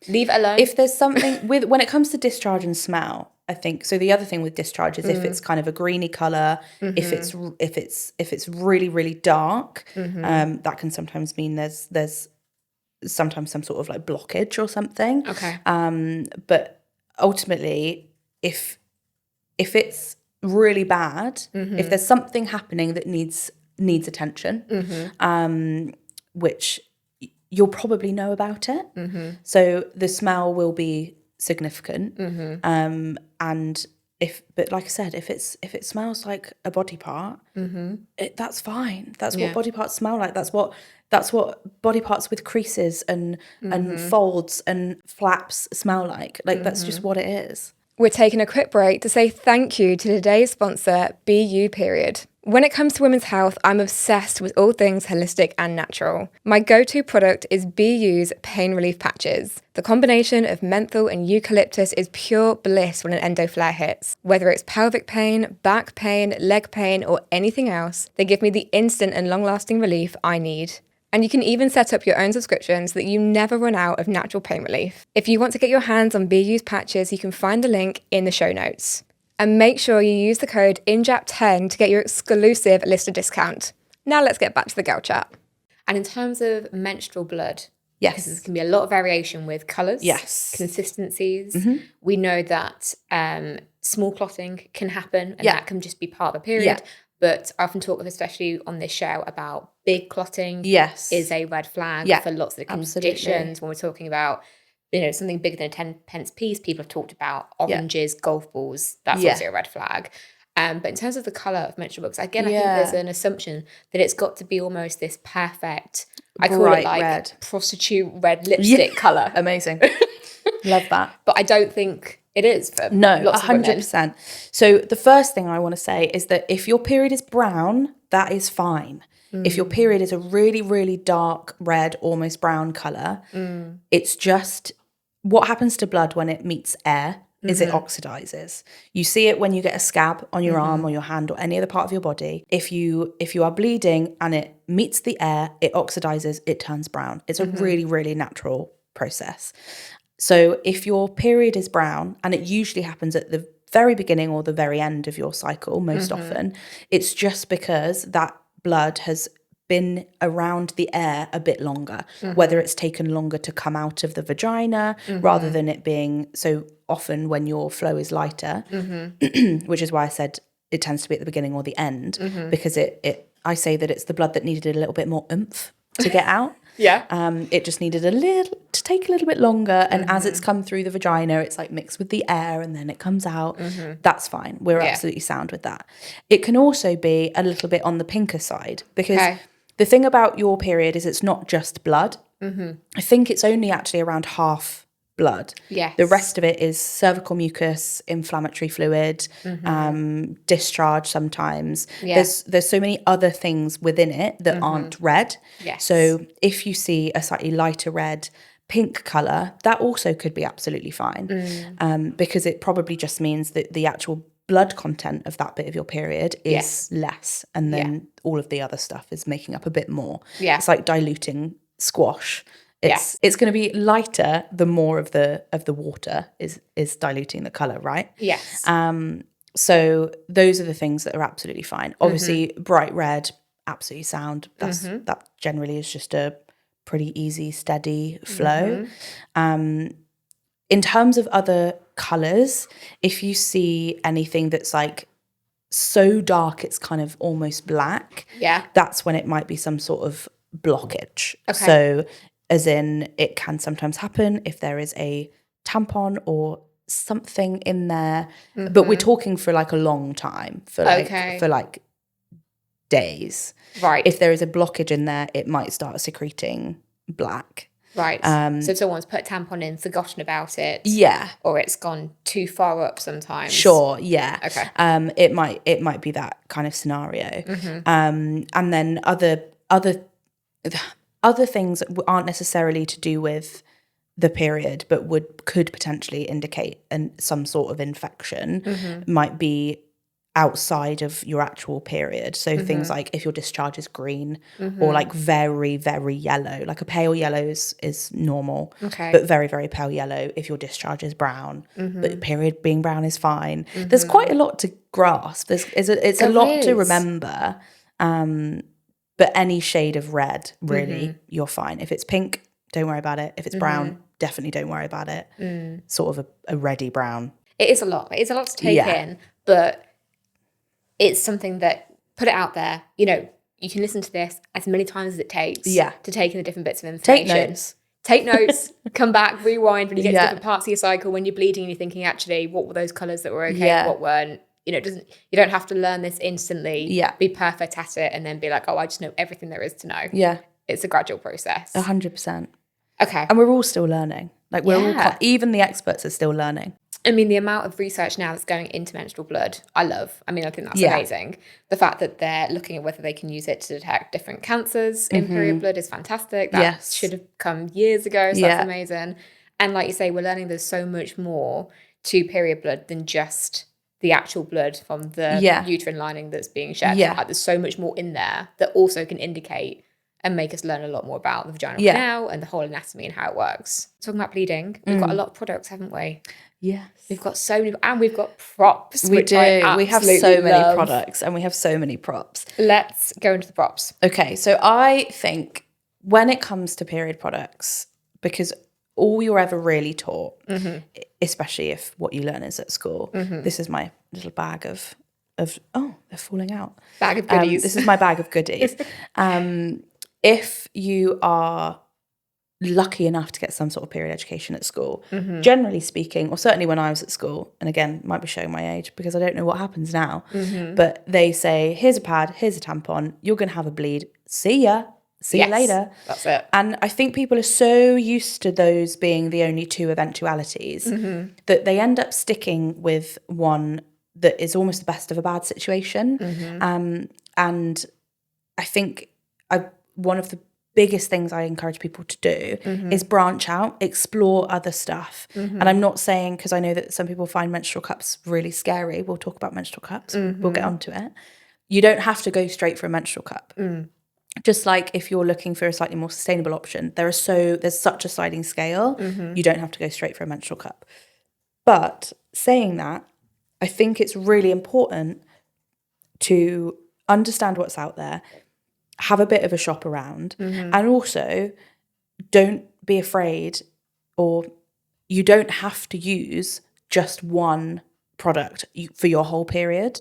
leave it alone. If there's something when it comes to discharge and smell, I think so. The other thing with discharge is if it's kind of a greeny color, if it's really, really dark, that can sometimes mean there's sometimes some sort of like blockage or something. Okay. But ultimately, if it's really bad, if there's something happening that needs attention, which you'll probably know about it. So the smell will be significant. And but like I said, if it smells like a body part, that's fine. That's what body parts smell like. That's what body parts with creases and folds and flaps smell like. Like that's just what it is. We're taking a quick break to say thank you to today's sponsor, BU Period. When it comes to women's health, I'm obsessed with all things holistic and natural. My go-to product is BU's pain relief patches. The combination of menthol and eucalyptus is pure bliss when an endo flare hits. Whether it's pelvic pain, back pain, leg pain, or anything else, they give me the instant and long-lasting relief I need. And you can even set up your own subscription so that you never run out of natural pain relief. If you want to get your hands on BU's patches, you can find the link in the show notes. And make sure you use the code INJAP10 to get your exclusive listener discount. Now let's get back to the girl chat. And in terms of menstrual blood, because there can be a lot of variation with colours, consistencies. We know that small clotting can happen, and that can just be part of a period. But I often talk, especially on this show, about big clotting is a red flag for lots of the conditions. When we're talking about, something bigger than a 10 pence piece, people have talked about oranges, golf balls. That's also a red flag. But in terms of the colour of menstrual blood, again, I think there's an assumption that it's got to be almost this perfect, I call it like red. Prostitute red lipstick colour. Amazing. Love that. But I don't think it is for lots of women. 100%. So the first thing I want to say is that if your period is brown, that is fine. If your period is a really, really dark red, almost brown colour, it's just what happens to blood when it meets air is it oxidizes. You see it when you get a scab on your arm or your hand or any other part of your body. If you are bleeding and it meets the air, it oxidizes, it turns brown. It's a really, really natural process. So if your period is brown, and it usually happens at the very beginning or the very end of your cycle, most often, it's just because that blood has been around the air a bit longer, whether it's taken longer to come out of the vagina rather than it being so often when your flow is lighter, which is why I said it tends to be at the beginning or the end, because I say that it's the blood that needed a little bit more oomph to get out. It just needed to take a little bit longer, and as it's come through the vagina, it's like mixed with the air and then it comes out. That's fine. We're absolutely sound with that. It can also be a little bit on the pinker side, because the thing about your period is it's not just blood. I think it's only actually around half blood. The rest of it is cervical mucus, inflammatory fluid, discharge sometimes. There's so many other things within it that aren't red. So if you see a slightly lighter red, pink colour, that also could be absolutely fine, because it probably just means that the actual blood content of that bit of your period is less, and then all of the other stuff is making up a bit more. It's like diluting squash. It's going to be lighter the more of the water is diluting the colour, right? So those are the things that are absolutely fine. Obviously, bright red, absolutely sound. That generally is just a pretty easy, steady flow. In terms of other colours, if you see anything that's like so dark it's kind of almost black, that's when it might be some sort of blockage. So as in, it can sometimes happen if there is a tampon or something in there, but we're talking for like a long time, for like days. If there is a blockage in there, it might start secreting black. So if someone's put a tampon in, forgotten about it, or it's gone too far up sometimes. It might be that kind of scenario. And then other things that aren't necessarily to do with the period, but could potentially indicate some sort of infection, might be outside of your actual period. So things like if your discharge is green or like very, very yellow, like a pale yellow is normal, but very, very pale yellow if your discharge is brown, but period being brown is fine. There's quite a lot to grasp. It's a lot to remember. But any shade of red, really, you're fine. If it's pink, don't worry about it. If it's brown, definitely don't worry about it. Sort of a reddy brown. It is a lot. It is a lot to take in, but it's something that, put it out there, you can listen to this as many times as it takes to take in the different bits of information. Take notes. Take notes, come back, rewind when you get to different parts of your cycle, when you're bleeding and you're thinking, actually, what were those colours that were okay and what weren't? You know, you don't have to learn this instantly, be perfect at it, and then be like, oh, I just know everything there is to know. Yeah. It's a gradual process. 100%. Okay. And we're all still learning. Like we're all, even the experts are still learning. I mean, the amount of research now that's going into menstrual blood, I love. I mean, I think that's amazing. The fact that they're looking at whether they can use it to detect different cancers in period blood is fantastic. That should have come years ago, so that's amazing. And like you say, we're learning there's so much more to period blood than just the actual blood from the uterine lining that's being shed. Like, there's so much more in there that also can indicate and make us learn a lot more about the vaginal canal and the whole anatomy and how it works. Talking about bleeding, we've got a lot of products, haven't we? Yes. We've got so many, and we've got props. We do. We have so many products and we have so many props. Let's go into the props. Okay, so I think when it comes to period products, because all you're ever really taught, especially if what you learn is at school, this is my little bag of oh, they're falling out. Bag of goodies. This is my bag of goodies. If you are lucky enough to get some sort of period education at school, generally speaking, or certainly when I was at school, and again, might be showing my age because I don't know what happens now, but they say, here's a pad, here's a tampon, you're going to have a bleed, see ya, see you later. That's it. And I think people are so used to those being the only two eventualities that they end up sticking with one that is almost the best of a bad situation. And I think one of the biggest things I encourage people to do is branch out, explore other stuff. And I'm not saying, because I know that some people find menstrual cups really scary. We'll talk about menstrual cups. We'll get onto it. You don't have to go straight for a menstrual cup. Just like if you're looking for a slightly more sustainable option, there's such a sliding scale. You don't have to go straight for a menstrual cup. But saying that, I think it's really important to understand what's out there, have a bit of a shop around, and also don't be afraid, or you don't have to use just one product for your whole period.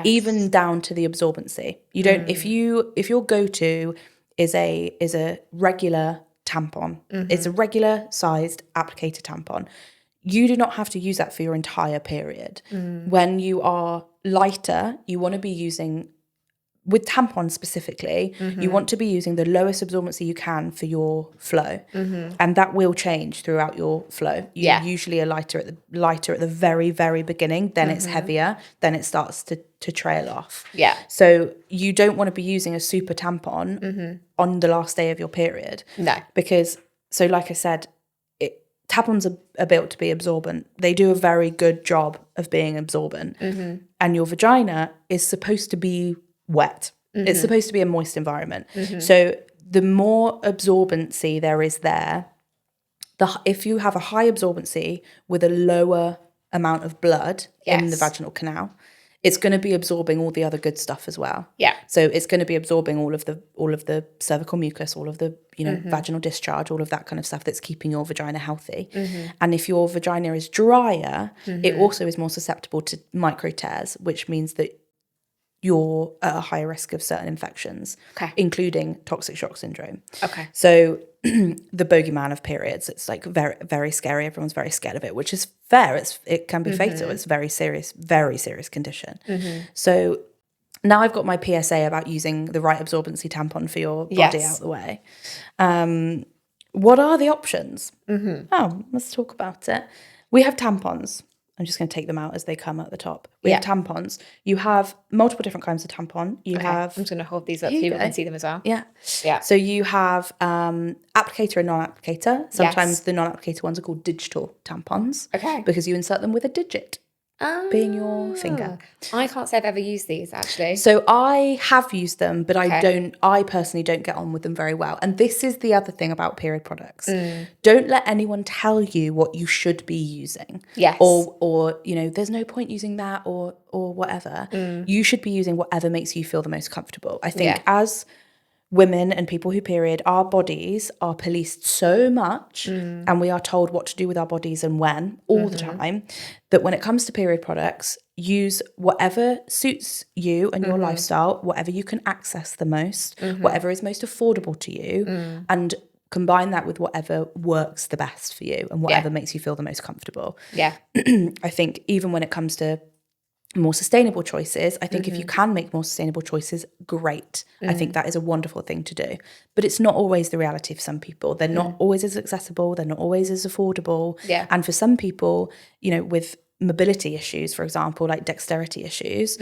Even down to the absorbency. You don't if your go-to is a regular tampon, it's a regular sized applicator tampon, you do not have to use that for your entire period. When you are lighter, you want to be using, with tampons specifically, you want to be using the lowest absorbency you can for your flow, and that will change throughout your flow. You usually are lighter at the very, very beginning, then it's heavier, then it starts to trail off. So you don't want to be using a super tampon on the last day of your period. No, because like I said, tampons are built to be absorbent. They do a very good job of being absorbent, and your vagina is supposed to be wet. It's supposed to be a moist environment. So the more absorbency there is there, if you have a high absorbency with a lower amount of blood in the vaginal canal, it's going to be absorbing all the other good stuff as well. So it's going to be absorbing all of the cervical mucus, all of the vaginal discharge, all of that kind of stuff that's keeping your vagina healthy. And if your vagina is drier, it also is more susceptible to micro tears, which means that you're at a higher risk of certain infections, including toxic shock syndrome. So the bogeyman of periods, it's like very, very scary. Everyone's very scared of it, which is fair. It can be fatal. It's a very serious condition. So now I've got my PSA about using the right absorbency tampon for your body out the way. What are the options? Oh, let's talk about it. We have tampons. I'm just going to take them out as they come at the top. We have tampons. You have multiple different kinds of tampon. You have... I'm just going to hold these up so people can see them as well. Yeah. So you have applicator and non-applicator. Sometimes the non-applicator ones are called digital tampons. Because you insert them with a digit. Being your finger. I can't say I've ever used these, actually. So I have used them, but I personally don't get on with them very well. And this is the other thing about period products. Don't let anyone tell you what you should be using. Or there's no point using that or whatever. You should be using whatever makes you feel the most comfortable. I think as women and people who period, our bodies are policed so much and we are told what to do with our bodies and when all the time, that when it comes to period products, use whatever suits you and your lifestyle, whatever you can access the most, whatever is most affordable to you, and combine that with whatever works the best for you and whatever makes you feel the most comfortable. Yeah. I think even when it comes to more sustainable choices, I think if you can make more sustainable choices, great. I think that is a wonderful thing to do. But it's not always the reality for some people. They're not always as accessible. They're not always as affordable. Yeah. And for some people, you know, with mobility issues, for example, like dexterity issues,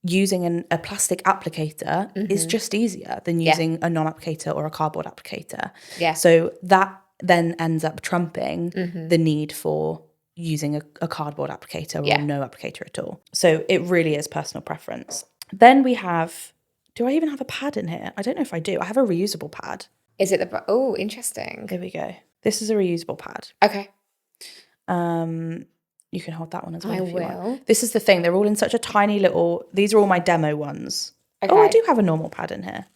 using a plastic applicator is just easier than using a non-applicator or a cardboard applicator. Yeah. So that then ends up trumping the need for using a cardboard applicator or no applicator at all. So it really is personal preference. Then we have, do I even have a pad in here? I don't know if I do. I have a reusable pad. Is it oh, interesting. There we go. This is a reusable pad. Okay. You can hold that one as well I if you will. want. This is the thing. They're all in such a tiny little, these are all my demo ones. Okay. Oh, I do have a normal pad in here.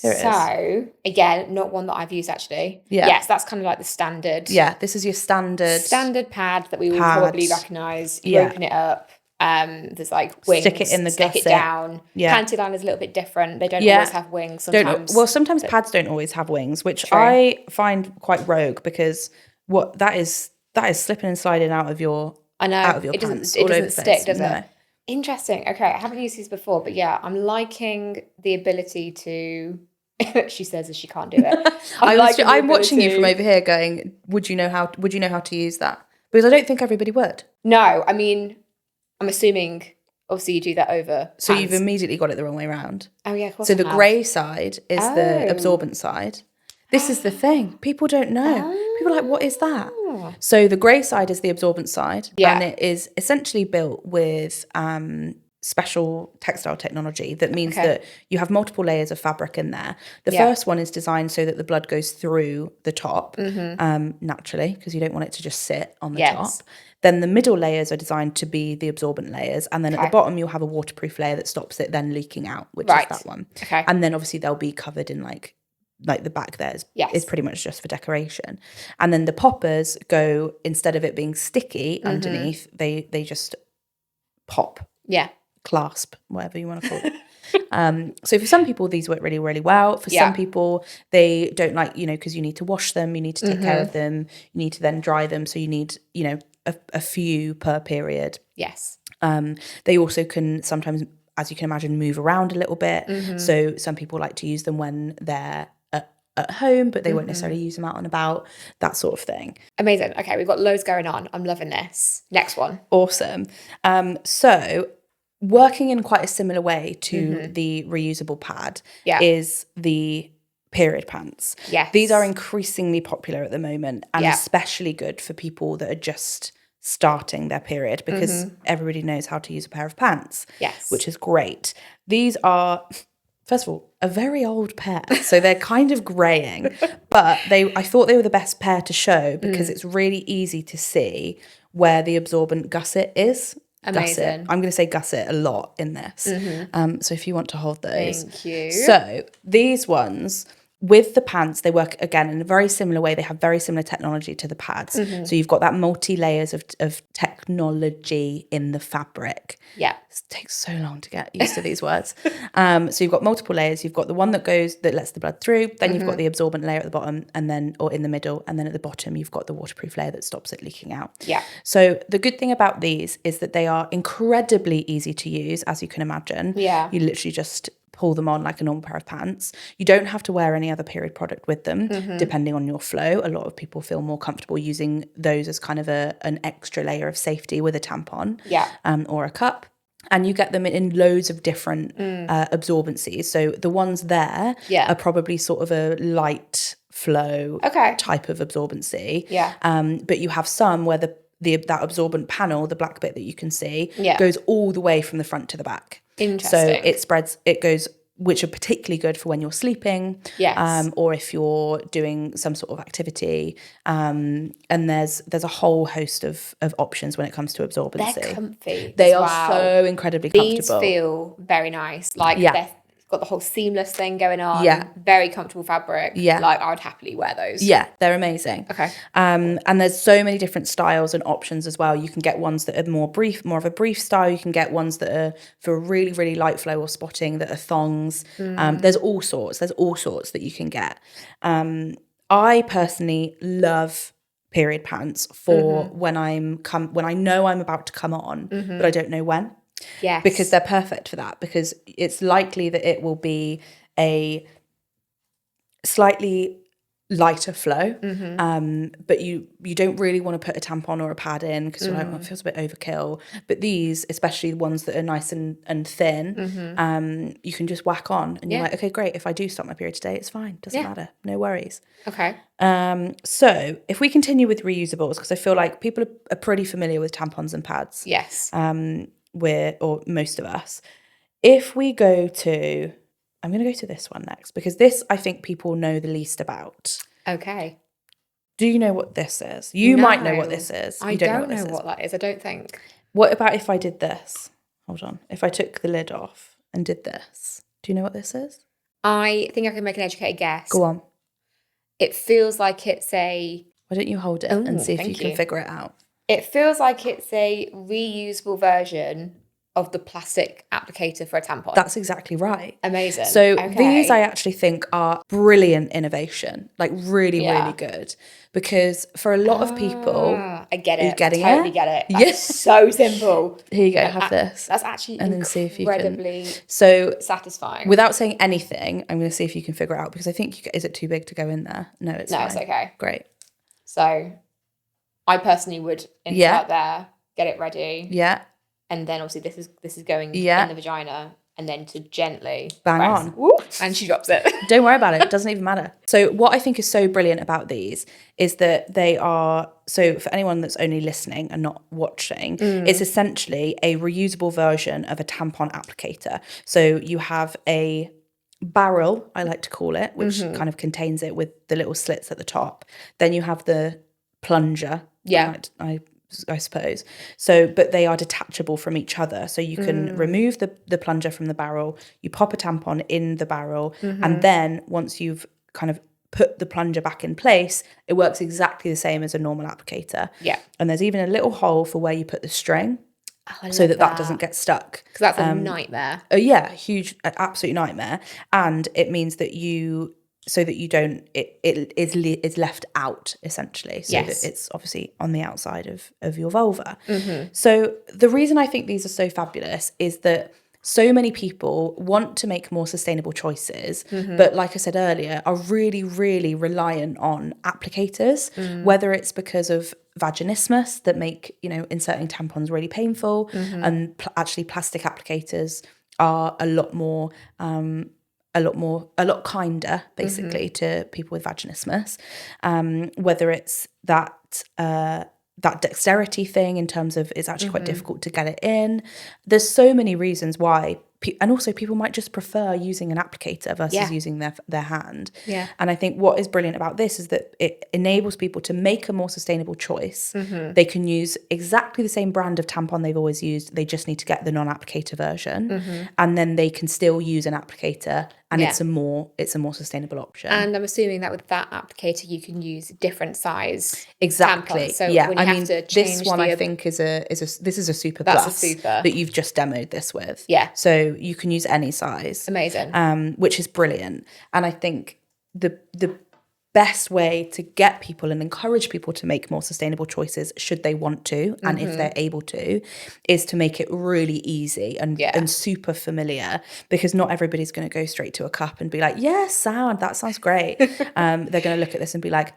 Here it is. So, again, not one that I've used actually. Yeah. Yes, that's kind of like the standard. Yeah, this is your standard pad that we will probably recognise. You open it up. There's like wings. Stick it in the stick gusset. it down. Yeah. Panty line is a little bit different. They don't always have wings sometimes. Sometimes pads don't always have wings, which I find quite rogue because that is slipping and sliding out of your pants. It doesn't stick, does it? Interesting. Okay, I haven't used these before, but yeah, I'm liking the ability to. She says as she can't do it. I'm watching you from over here, going, would you know how to use that? Because I don't think everybody would. No, I mean, I'm assuming. Obviously, you do that over. So you've immediately got it the wrong way around. Oh yeah, of course. So the grey side is the absorbent side. This is the thing. People don't know. People are like, what is that? So the grey side is the absorbent side. Yeah. And it is essentially built with special textile technology that means that you have multiple layers of fabric in there. The first one is designed so that the blood goes through the top naturally, because you don't want it to just sit on the top. Then the middle layers are designed to be the absorbent layers. And then at the bottom, you'll have a waterproof layer that stops it then leaking out, which is that one. Okay. And then obviously they'll be covered in like the back there is pretty much just for decoration. And then the poppers go, instead of it being sticky underneath, they just pop. Yeah. Clasp, whatever you want to call it. So for some people, these work really, really well. For some people, they don't like, because you need to wash them, you need to take care of them, you need to then dry them. So you need, a few per period. Yes. They also can sometimes, as you can imagine, move around a little bit. So some people like to use them when they're at home, but they won't necessarily use them out and about, that sort of thing. Amazing. Okay, we've got loads going on. I'm loving this. Next one. Awesome. So working in quite a similar way to the reusable pad is the period pants. Yes. These are increasingly popular at the moment and especially good for people that are just starting their period because everybody knows how to use a pair of pants. Yes. Which is great. These are, first of all, a very old pair. So they're kind of greying, but I thought they were the best pair to show because it's really easy to see where the absorbent gusset is. Amazing. Gusset. I'm going to say gusset a lot in this. So if you want to hold those. Thank you. So these ones, with the pants, they work again in a very similar way. They have very similar technology to the pads. So you've got that multi-layers of technology in the fabric. Yeah. It takes so long to get used to these words. So you've got multiple layers. You've got the one that lets the blood through. Then you've got the absorbent layer at the bottom or in the middle. And then at the bottom, you've got the waterproof layer that stops it leaking out. Yeah. So the good thing about these is that they are incredibly easy to use, as you can imagine. Yeah. You literally just pull them on like a normal pair of pants. You don't have to wear any other period product with them, depending on your flow. A lot of people feel more comfortable using those as kind of an extra layer of safety with a tampon or a cup. And you get them in loads of different absorbencies. So the ones there are probably sort of a light flow type of absorbency. Yeah. But you have some where that absorbent panel, the black bit that you can see, goes all the way from the front to the back. Interesting. So it goes, which are particularly good for when you're sleeping, or if you're doing some sort of activity. And there's a whole host of options when it comes to absorbency. They're comfy. They are so incredibly comfortable. These feel very nice. Like they've got the whole seamless thing going on. Yeah. Very comfortable fabric. Yeah. Like I would happily wear those. Yeah, they're amazing. Okay. And there's so many different styles and options as well. You can get ones that are more of a brief style. You can get ones that are for really, really light flow or spotting that are thongs. There's all sorts that you can get. I personally love period pants for when I know I'm about to come on, but I don't know when. Yes. Because they're perfect for that, because it's likely that it will be a slightly lighter flow, but you don't really want to put a tampon or a pad in because you're like, oh, it feels a bit overkill. But these, especially the ones that are nice and thin, you can just whack on and you're like, okay, great, if I do stop my period today, it's fine, doesn't matter, no worries. Okay. So if we continue with reusables, because I feel like people are pretty familiar with tampons and pads. Yes. Or most of us. If we go to, I'm going to go to this one next, because this I think people know the least about. Okay. Do you know what this is? You might know what this is. I don't know what that is. I don't think. What about if I did this? Hold on. If I took the lid off and did this. Do you know what this is? I think I can make an educated guess. Go on. It feels like it's a... Why don't you hold it and see if you can figure it out? It feels like it's a reusable version of the plastic applicator for a tampon. That's exactly right. Amazing. So these I actually think are brilliant innovation, like really, really good. Because for a lot of people... I get it. Are you getting I totally get it. That's so simple. Here you go, have this. That's actually and then see if you can. incredibly satisfying. Without saying anything, I'm going to see if you can figure it out, because I think, is it too big to go in there? No, it's fine. No, it's okay. Great. So I personally would insert there, get it ready. Yeah. And then obviously this is going in the vagina, and then to gently bang press, on. Whoop, and she drops it. Don't worry about it. It doesn't even matter. So what I think is so brilliant about these is that they are, so for anyone that's only listening and not watching, it's essentially a reusable version of a tampon applicator. So you have a barrel, I like to call it, which kind of contains it with the little slits at the top. Then you have the plunger. Yeah. I suppose. So, but they are detachable from each other. So you can remove the plunger from the barrel, you pop a tampon in the barrel, and then once you've kind of put the plunger back in place, it works exactly the same as a normal applicator. Yeah. And there's even a little hole for where you put the string, so that doesn't get stuck. Because that's a nightmare. Oh yeah, huge, absolute nightmare. And it means that so that you don't, it is left out essentially. So that it's obviously on the outside of your vulva. So the reason I think these are so fabulous is that so many people want to make more sustainable choices, but like I said earlier, are really, really reliant on applicators, whether it's because of vaginismus that make, inserting tampons really painful, and actually plastic applicators are a lot kinder, basically, to people with vaginismus, whether it's that dexterity thing in terms of it's actually quite difficult to get it in. There's so many reasons why, and also people might just prefer using an applicator versus using their hand. Yeah. And I think what is brilliant about this is that it enables people to make a more sustainable choice. They can use exactly the same brand of tampon they've always used. They just need to get the non-applicator version, and then they can still use an applicator, and it's a more sustainable option. And I'm assuming that with that applicator, you can use different size exactly. tampons. So yeah, when you have to change this one I think is a super that's plus a super that you've just demoed this with. Yeah. So you can use any size. Amazing. Which is brilliant. And I think the best way to get people and encourage people to make more sustainable choices, should they want to, and if they're able to, is to make it really easy and super familiar, because not everybody's going to go straight to a cup and be like, that sounds great. They're going to look at this and be like,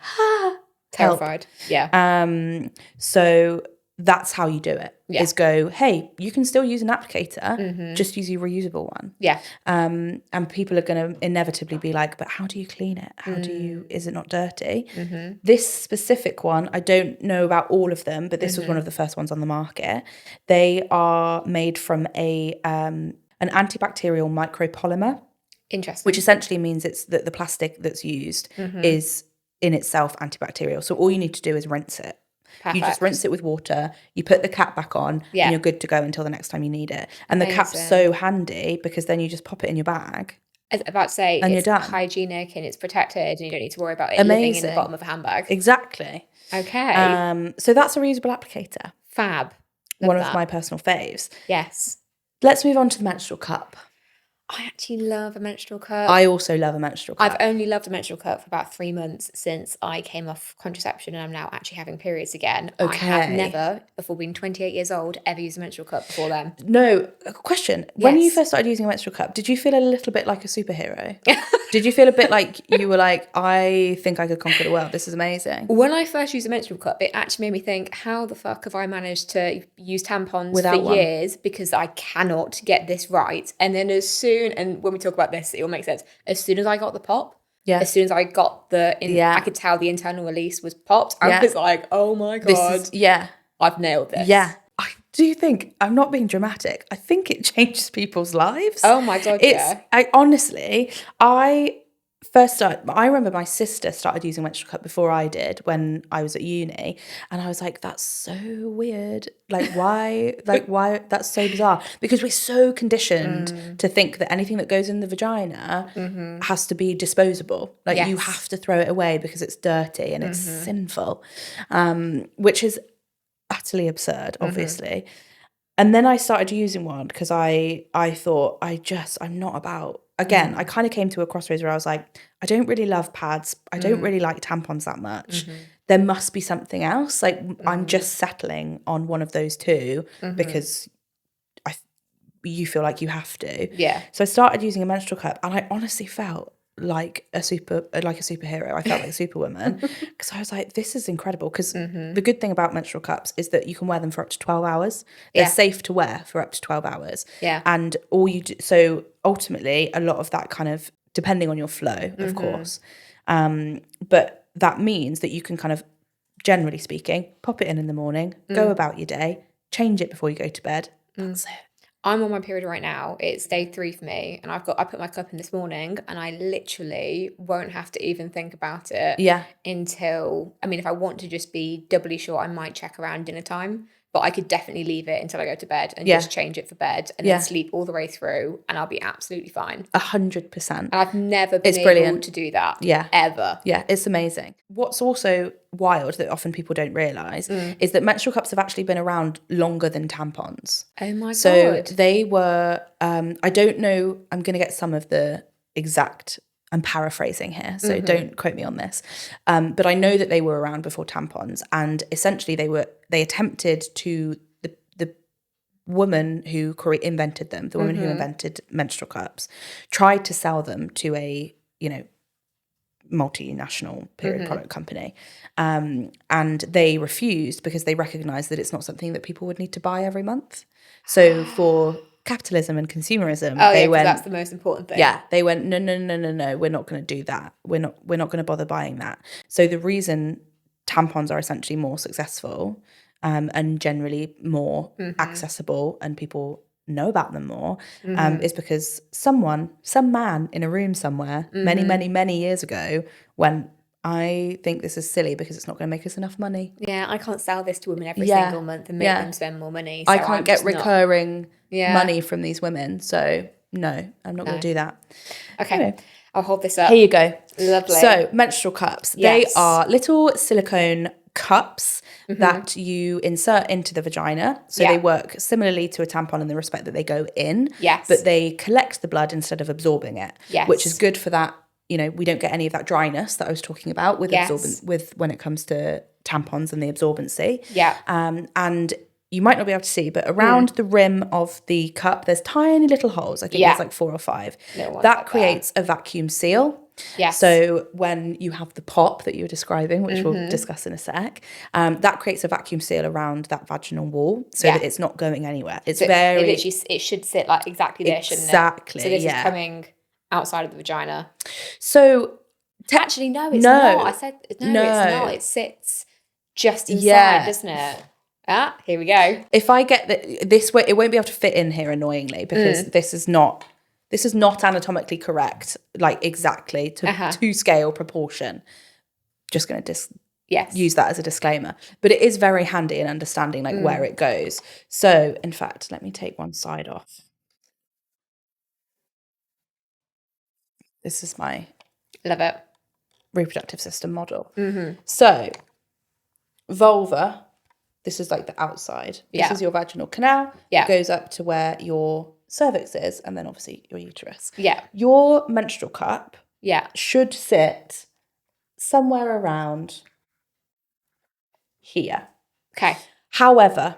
terrified. Yeah. So that's how you do it, is go, hey, you can still use an applicator, just use your reusable one. Yeah. And people are going to inevitably be like, but how do you clean it? Is it not dirty? This specific one, I don't know about all of them, but this was one of the first ones on the market. They are made from an antibacterial micropolymer. Interesting. Which essentially means it's that the plastic that's used is in itself antibacterial. So all you need to do is rinse it. Perfect. You just rinse it with water, you put the cap back on, and you're good to go until the next time you need it. And the cap's so handy because then you just pop it in your bag. I was about to say, and it's hygienic and it's protected and you don't need to worry about it living in the bottom of a handbag. Exactly. Okay. So that's a reusable applicator. Fab. One of my personal faves. Yes. Let's move on to the menstrual cup. I actually love a menstrual cup. I also love a menstrual cup. I've only loved a menstrual cup for about 3 months since I came off contraception and I'm now actually having periods again. I have never, before being 28 years old, ever used a menstrual cup before then. No, question. When you first started using a menstrual cup, did you feel a little bit like a superhero? Did you feel a bit like you were like, I think I could conquer the world. This is amazing. When I first used a menstrual cup, it actually made me think, how the fuck have I managed to use tampons Without for years? Because I cannot get this right. And then and when we talk about this, it will make sense. As soon as I got the pop, as soon as I got I could tell the internal release was popped. I was like, oh my God. I've nailed this. Yeah. I do think, I'm not being dramatic, I think it changes people's lives. Oh my God, I remember my sister started using menstrual cup before I did when I was at uni, and I was like, that's so weird. Like, why? That's so bizarre. Because we're so conditioned to think that anything that goes in the vagina has to be disposable. Like, you have to throw it away because it's dirty and it's sinful, which is utterly absurd, obviously. And then I started using one because I thought I'm not about, again, I kind of came to a crossroads where I was like, I don't really love pads. I don't really like tampons that much. There must be something else. Like, I'm just settling on one of those two because you feel like you have to. Yeah. So I started using a menstrual cup, and I honestly felt like a superhero. I felt like a superwoman because I was like, this is incredible. Because the good thing about menstrual cups is that you can wear them for up to 12 hours. They're safe to wear for up to 12 hours. Yeah. And all you do, so ultimately a lot of that kind of, depending on your flow, of course. But that means that you can kind of, generally speaking, pop it in the morning, go about your day, change it before you go to bed. That's it. I'm on my period right now. It's day 3 for me, and I put my cup in this morning, and I literally won't have to even think about it until, I mean, if I want to just be doubly sure, I might check around dinner time, but I could definitely leave it until I go to bed and just change it for bed and then sleep all the way through, and I'll be absolutely fine. 100%. And I've never been able to do that. Ever. Yeah, it's amazing. What's also wild that often people don't realise is that menstrual cups have actually been around longer than tampons. Oh my God. So they were, I don't know, I'm going to get some of the exact, I'm paraphrasing here, so don't quote me on this. But I know that they were around before tampons, and essentially they attempted to, the woman who invented them, the woman who invented menstrual cups, tried to sell them to a, multinational period product company. And they refused because they recognized that it's not something that people would need to buy every month. So for capitalism and consumerism, they went, that's the most important thing. Yeah, they went, no, we're not going to do that. We're not going to bother buying that. So the reason tampons are essentially more successful and generally more accessible, and people know about them more, is because some man in a room somewhere many years ago went, I think this is silly because it's not going to make us enough money. Yeah, I can't sell this to women every single month and make them spend more money. So I can't get recurring money from these women. So no, I'm not going to do that. Okay, anyway, I'll hold this up. Here you go. Lovely. So menstrual cups. They are little silicone cups that you insert into the vagina. So they work similarly to a tampon in the respect that they go in. Yes. But they collect the blood instead of absorbing it. Yes. Which is good for that. We don't get any of that dryness that I was talking about with when it comes to tampons and the absorbency. Yeah. And you might not be able to see, but around the rim of the cup, there's tiny little holes. I think there's like 4 or 5. That creates a vacuum seal. Yes. So when you have the pop that you were describing, which we'll discuss in a sec, that creates a vacuum seal around that vaginal wall so that it's not going anywhere. It should sit like exactly there, shouldn't it? Exactly. So this is coming outside of the vagina. So actually, no, it's not. I said no, it's not. It sits just inside, doesn't it? Ah, here we go. If I get this way, it won't be able to fit in here, annoyingly, because this is not anatomically correct, like exactly to scale proportion. Just going to use that as a disclaimer, but it is very handy in understanding like where it goes. So in fact, let me take one side off. This is my reproductive system model. So vulva, this is like the outside. This is your vaginal canal. It goes up to where your cervix is, and then obviously your uterus. Yeah. Your menstrual cup should sit somewhere around here. Okay. However,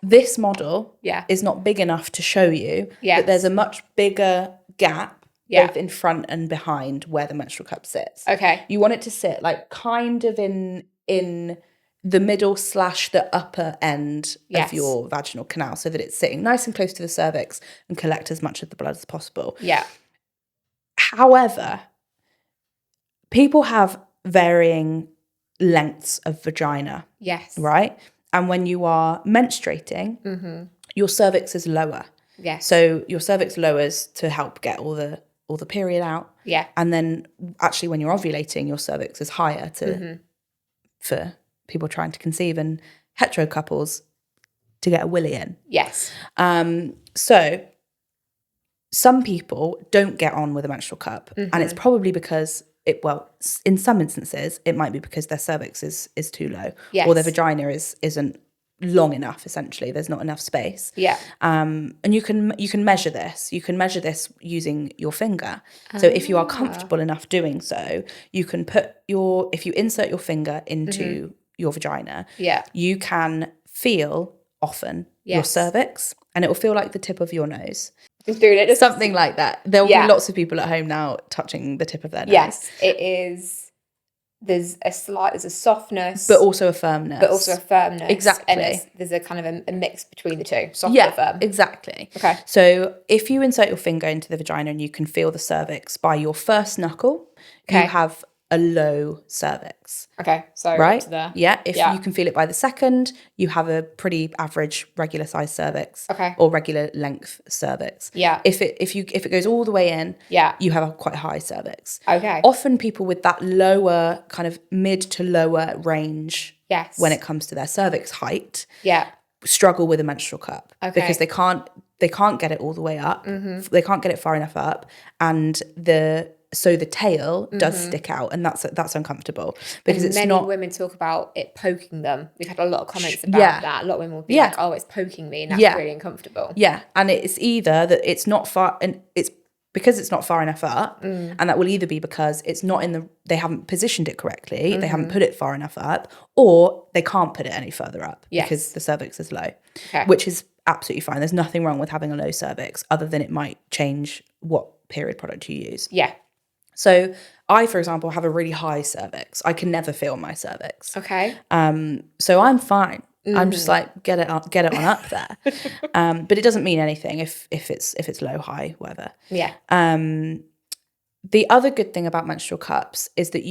this model is not big enough to show you that there's a much bigger gap both in front and behind where the menstrual cup sits. Okay. You want it to sit like kind of in the middle / the upper end of your vaginal canal, so that it's sitting nice and close to the cervix and collect as much of the blood as possible. Yeah. However, people have varying lengths of vagina. Yes. Right? And when you are menstruating, your cervix is lower. Yes. So your cervix lowers to help get all the period out. Yeah. And then actually when you're ovulating, your cervix is higher for people trying to conceive and hetero couples to get a willy in. Yes. So some people don't get on with a menstrual cup, and it's probably because in some instances, it might be because their cervix is too low, or their vagina isn't long enough. Essentially, there's not enough space. Yeah. And you can measure this. You can measure this using your finger. So if you are comfortable enough doing so, you can if you insert your finger into your vagina, you can feel often your cervix, and it will feel like the tip of your nose. Just doing it. Something like that. There'll be lots of people at home now touching the tip of their nose. Yes, it is. There's a softness. But also a firmness. Exactly. And there's a kind of a mix between the two. Soft and firm. Exactly. Okay. So if you insert your finger into the vagina and you can feel the cervix by your first knuckle, you have a low cervix. Okay, so right? up to there. Yeah, if you can feel it by the second, you have a pretty average regular size cervix. Okay. Or regular length cervix. Yeah. If it goes all the way in, you have a quite high cervix. Okay. Often people with that lower kind of mid to lower range when it comes to their cervix height struggle with a menstrual cup because they can't get it all the way up. They can't get it far enough up, and so the tail does stick out, and that's uncomfortable because it's many not. Women talk about it poking them. We've had a lot of comments about that. A lot of women will be like, "Oh, it's poking me," and that's really uncomfortable. Yeah, and it's either that it's not far, and it's because it's not far enough up, and that will either be because it's not they haven't positioned it correctly, they haven't put it far enough up, or they can't put it any further up because the cervix is low, which is absolutely fine. There's nothing wrong with having a low cervix, other than it might change what period product you use. Yeah. So I, for example, have a really high cervix. I can never feel my cervix. Okay. So I'm fine. I'm just like get it on up there. But it doesn't mean anything if it's low, high, whatever. Yeah. The other good thing about menstrual cups is that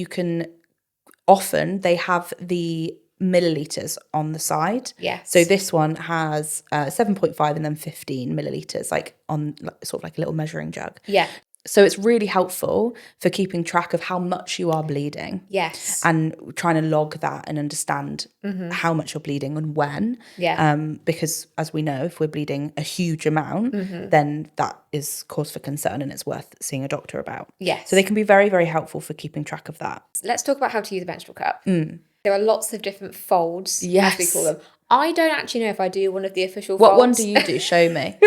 they have the milliliters on the side. Yes. So this one has 7.5 and then 15 milliliters, like on sort of like a little measuring jug. Yeah. So it's really helpful for keeping track of how much you are bleeding. Yes. And trying to log that and understand how much you're bleeding and when. Yeah. Because as we know, if we're bleeding a huge amount, then that is cause for concern and it's worth seeing a doctor about. Yes. So they can be very, very helpful for keeping track of that. Let's talk about how to use a menstrual cup. There are lots of different folds, yes, as we call them. I don't actually know if I do one of the official folds. What one do you do? Show me.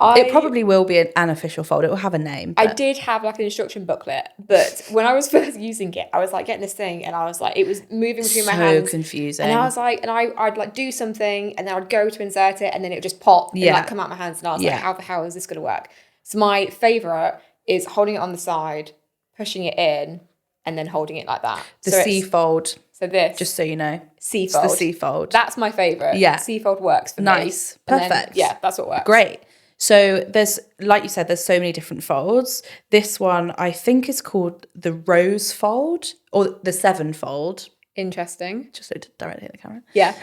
It probably will be an official fold. It will have a name. But I did have like an instruction booklet, but when I was first using it, I was like getting this thing and I was like, it was moving between my hands. So confusing. And I was like, and I'd like do something and then I'd go to insert it and then it would just pop and like come out my hands and I was like, how the hell is this going to work? So my favourite is holding it on the side, pushing it in and then holding it like that. The C fold. So this. Just so you know. C fold. It's the C fold. That's my favourite. Yeah. C fold works for me. Nice. Perfect. Then, that's what works. Great. So there's, like you said, there's so many different folds. This one I think is called the rose fold or the 7 fold. Interesting. Just so directly at the camera. Yeah.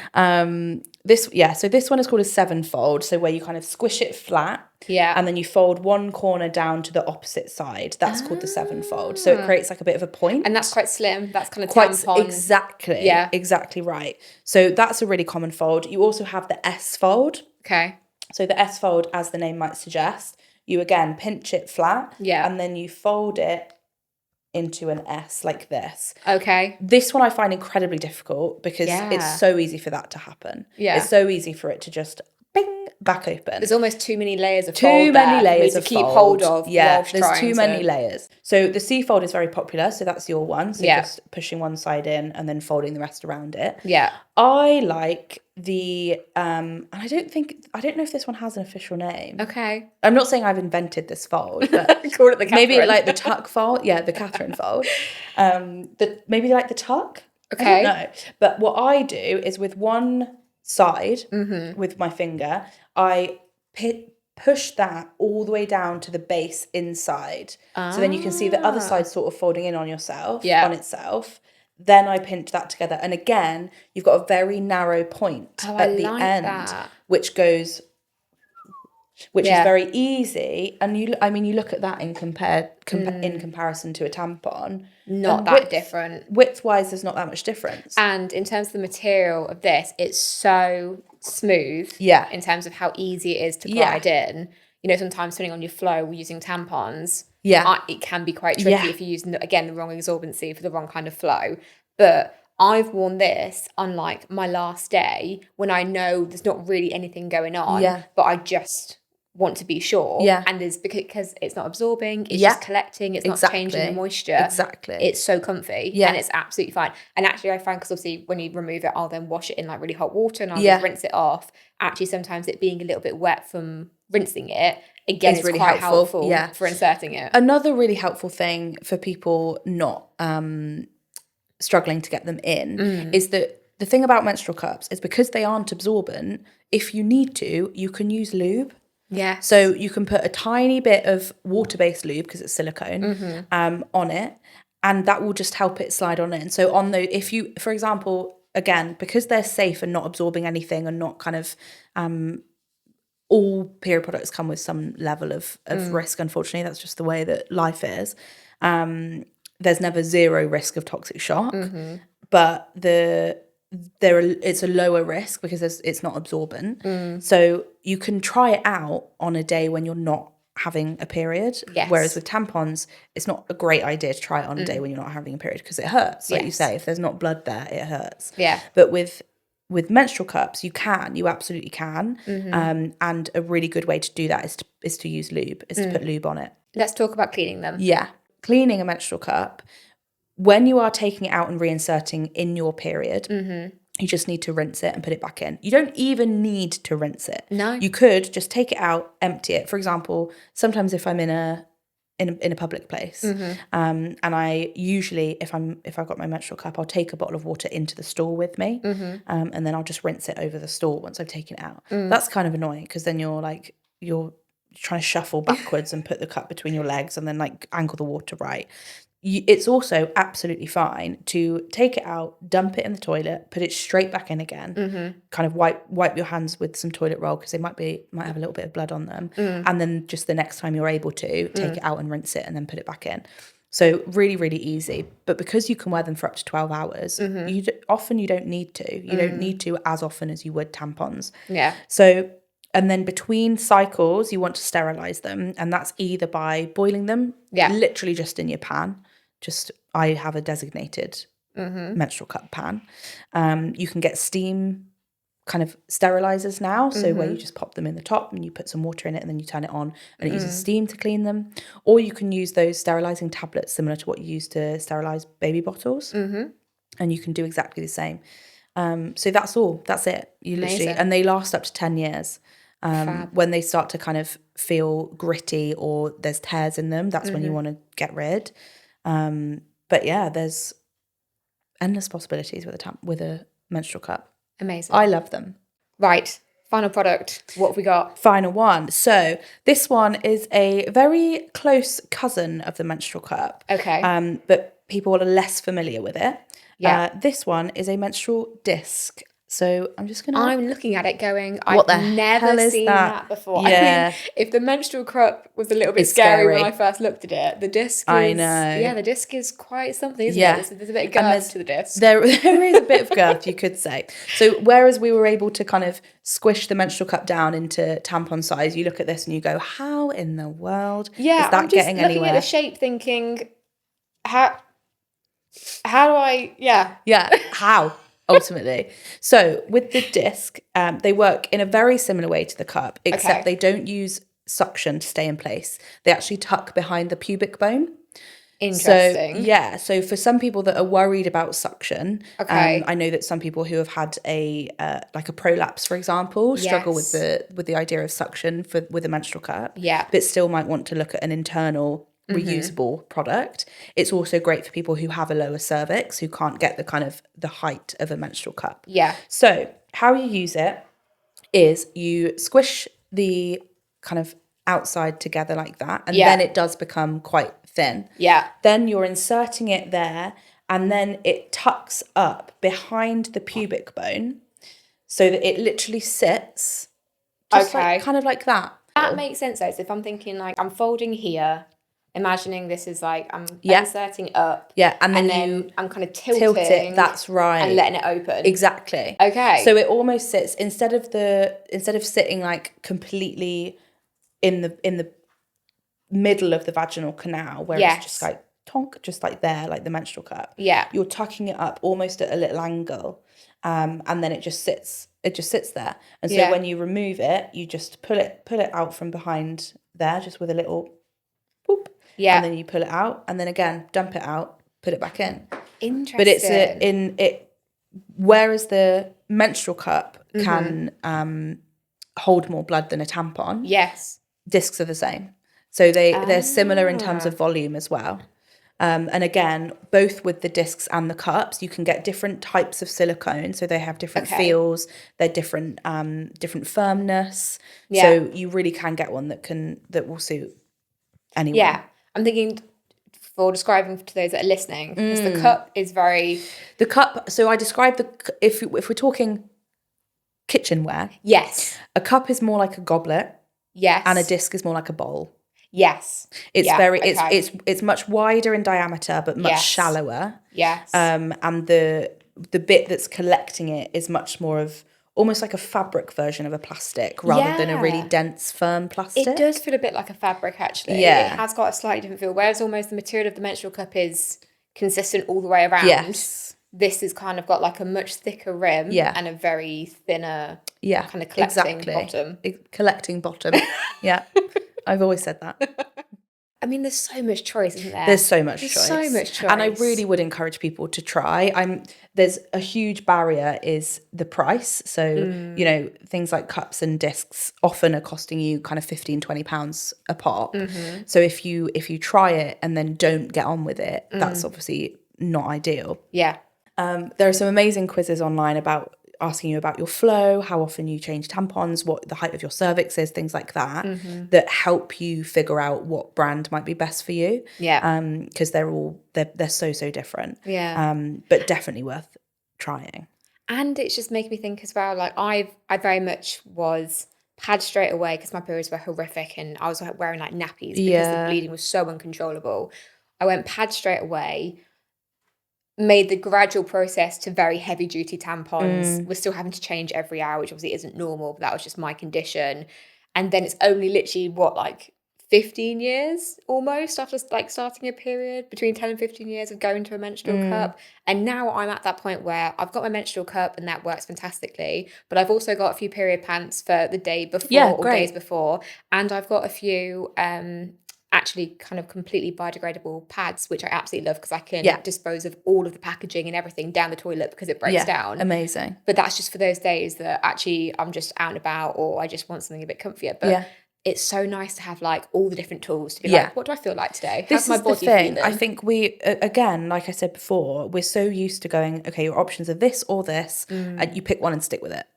So this one is called a 7 fold. So where you kind of squish it flat. Yeah. And then you fold one corner down to the opposite side. That's called the 7 fold. So it creates like a bit of a point. And that's quite slim. That's kind of quite tampon. Exactly. Yeah. Exactly right. So that's a really common fold. You also have the S fold. Okay. So the S fold, as the name might suggest, you again pinch it flat. Yeah. And then you fold it into an S like this. Okay. This one I find incredibly difficult because it's so easy for that to happen. Yeah. It's so easy for it to just bing back open. There's almost too many layers of fold there for me to keep hold of. Yeah, there's too many layers. So the C fold is very popular. So that's your one. So just pushing one side in and then folding the rest around it. Yeah. I like the and I don't know if this one has an official name. Okay. I'm not saying I've invented this fold, but call it the Kathryn. Maybe like the tuck fold. Yeah, the Kathryn fold. Maybe like the tuck. Okay. I don't know. But what I do is with one side, with my finger, I push that all the way down to the base inside. So then you can see the other side sort of folding in on itself. Then I pinch that together. And again, you've got a very narrow point at the end, which goes... which is very easy, and you look at that in comparison to a tampon, not that different. Width wise, there's not that much difference. And in terms of the material of this, it's so smooth. In terms of how easy it is to glide in. You know, sometimes depending on your flow, we're using tampons. It can be quite tricky if you're using the wrong absorbency for the wrong kind of flow. But I've worn this on like my last day when I know there's not really anything going on, but I just want to be sure. And there's because it's not absorbing, it's just collecting, it's not changing the moisture. It's so comfy and it's absolutely fine. And actually I find, because obviously when you remove it, I'll then wash it in like really hot water and I'll just rinse it off. Actually, sometimes it being a little bit wet from rinsing it, again, it's really quite helpful for inserting it. Another really helpful thing for people not struggling to get them in is that the thing about menstrual cups is because they aren't absorbent, if you need to, you can use lube. So you can put a tiny bit of water-based lube, because it's silicone, on it, and that will just help it slide on in. So if you, for example, again, because they're safe and not absorbing anything and not kind of, all period products come with some level of risk, unfortunately. That's just the way that life is. There's never zero risk of toxic shock, but it's a lower risk because it's not absorbent. So you can try it out on a day when you're not having a period. Whereas with tampons, it's not a great idea to try it on a day when you're not having a period because it hurts. Like you say, if there's not blood there, it hurts. But with menstrual cups, you absolutely can. And a really good way to do that is to use lube, is to put lube on it. Let's talk about cleaning them. Cleaning a menstrual cup, when you are taking it out and reinserting in your period, you just need to rinse it and put it back in. You don't even need to rinse it. No. You could just take it out, empty it. For example, sometimes if I'm in a public place, and I usually, if I've got my menstrual cup, I'll take a bottle of water into the store with me, and then I'll just rinse it over the store once I've taken it out. That's kind of annoying because then you're trying to shuffle backwards and put the cup between your legs and then like angle the water right. It's also absolutely fine to take it out, dump it in the toilet, put it straight back in again, kind of wipe your hands with some toilet roll because they might have a little bit of blood on them, and then just the next time you're able to, take it out and rinse it and then put it back in. So really, really easy. But because you can wear them for up to 12 hours, you don't need to. You don't need to as often as you would tampons. So, and then between cycles, you want to sterilize them, and that's either by boiling them, literally just in your pan. I have a designated menstrual cup pan. You can get steam kind of sterilizers now, so where you just pop them in the top and you put some water in it and then you turn it on and it uses steam to clean them. Or you can use those sterilizing tablets similar to what you use to sterilize baby bottles, and you can do exactly the same. So that's it. You literally, and they last up to 10 years. When they start to kind of feel gritty or there's tears in them, that's when you want to get rid. But yeah, there's endless possibilities with a menstrual cup. Amazing. I love them. Right. Final product. What have we got? Final one. So this one is a very close cousin of the menstrual cup. Okay. But people are less familiar with it. This one is a menstrual disc. So I'm looking at it going, I've never seen that before. Yeah. I mean, if the menstrual cup was a little bit scary when I first looked at it, the disc is... I know. Yeah, the disc is quite something, isn't it? There's a bit of girth to the disc. There is a bit of girth, you could say. So whereas we were able to kind of squish the menstrual cup down into tampon size, you look at this and you go, how in the world is that getting anywhere? I'm just looking at the shape thinking, how do I... Yeah. Yeah, how? ultimately. So with the disc, they work in a very similar way to the cup, except they don't use suction to stay in place. They actually tuck behind the pubic bone. Interesting. So for some people that are worried about suction, I know that some people who have had a like a prolapse, for example, struggle with the idea of suction with a menstrual cup, but still might want to look at an internal reusable product. It's also great for people who have a lower cervix, who can't get the height of a menstrual cup. So how you use it is you squish the kind of outside together like that, and then it does become quite thin. Then you're inserting it there, and then it tucks up behind the pubic bone so that it literally sits just like, kind of like that. That makes sense though. So if I'm thinking like I'm folding here, imagining this is like I'm inserting up. And then I'm kind of tilting. Tilt it, that's right. And letting it open. Exactly. Okay. So it almost sits instead of sitting like completely in the middle of the vaginal canal where it's just like tonk, just like there, like the menstrual cup. You're tucking it up almost at a little angle, and then it just sits there. And so when you remove it, you just pull it out from behind there, just with a little boop. And then you pull it out, and then again dump it out, put it back in. Interesting. But it's whereas the menstrual cup can hold more blood than a tampon. Discs are the same. So they're similar in terms of volume as well. And again, both with the discs and the cups, you can get different types of silicone. So they have different feels, they're different firmness. So you really can get one that will suit anyone. Yeah. I'm thinking for describing to those that are listening, because the cup is very... The cup, so I describe if we're talking kitchenware. A cup is more like a goblet. And a disc is more like a bowl. It's it's much wider in diameter, but much shallower. And the bit that's collecting it is much more of almost like a fabric version of a plastic rather than a really dense, firm plastic. It does feel a bit like a fabric, actually. It has got a slightly different feel, whereas almost the material of the menstrual cup is consistent all the way around. This has kind of got like a much thicker rim and a very thinner kind of collecting bottom. Collecting bottom. I've always said that. I mean, there's so much choice, isn't there? There's so much choice. And I really would encourage people to try. There's a huge barrier is the price. So, things like cups and discs often are costing you kind of £15-20 a pop. So if you try it and then don't get on with it, that's obviously not ideal. There are some amazing quizzes online about asking you about your flow, how often you change tampons, what the height of your cervix is, things like that, that help you figure out what brand might be best for you. Because they're so different. But definitely worth trying. And it's just making me think as well, like I very much was pad straight away because my periods were horrific and I was wearing like nappies because the bleeding was so uncontrollable. I went pad straight away, made the gradual process to very heavy duty tampons. We're still having to change every hour, which obviously isn't normal, but that was just my condition. And then it's only literally 15 years almost after like starting a period, between 10 and 15 years of going to a menstrual cup. And now I'm at that point where I've got my menstrual cup and that works fantastically, but I've also got a few period pants for the day before or days before, and I've got a few actually kind of completely biodegradable pads, which I absolutely love because I can dispose of all of the packaging and everything down the toilet because it breaks down. Amazing. But that's just for those days that actually I'm just out and about or I just want something a bit comfier. But it's so nice to have like all the different tools to be like, what do I feel like today? How's my body feeling? I think we, again, like I said before, we're so used to going, okay, your options are this or this, and you pick one and stick with it.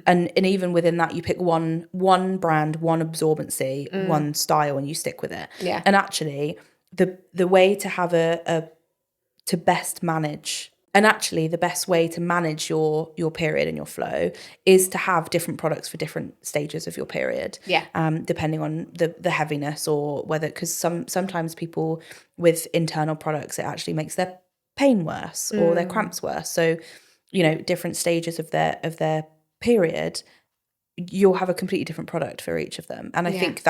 And even within that, you pick one brand, one absorbency, one style, and you stick with it. And actually, the way to have to best manage. And actually, the best way to manage your period and your flow is to have different products for different stages of your period. Depending on the heaviness or whether, because sometimes people with internal products, it actually makes their pain worse or their cramps worse. So, different stages of their period, you'll have a completely different product for each of them. And I think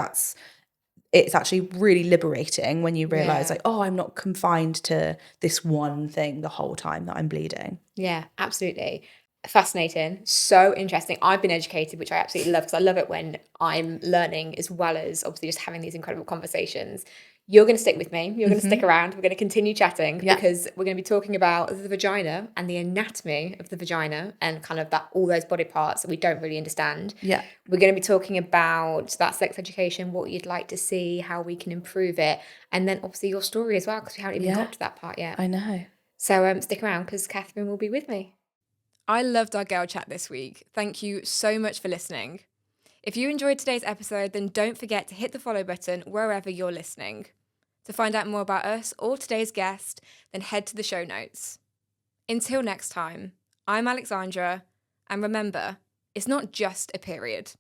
it's actually really liberating when you realise like, oh, I'm not confined to this one thing the whole time that I'm bleeding. Yeah, absolutely. Fascinating. So interesting. I've been educated, which I absolutely love, because I love it when I'm learning as well as obviously just having these incredible conversations. You're going to stick with me. You're going to stick around. We're going to continue chatting because we're going to be talking about the vagina and the anatomy of the vagina and kind of that all those body parts that we don't really understand. Yeah. We're going to be talking about that sex education, what you'd like to see, how we can improve it, and then obviously your story as well, because we haven't even got to that part yet. I know. So stick around because Kathryn will be with me. I loved our girl chat this week. Thank you so much for listening. If you enjoyed today's episode, then don't forget to hit the follow button wherever you're listening. To find out more about us or today's guest, then head to the show notes. Until next time, I'm Alexandra, and remember, it's not just a period.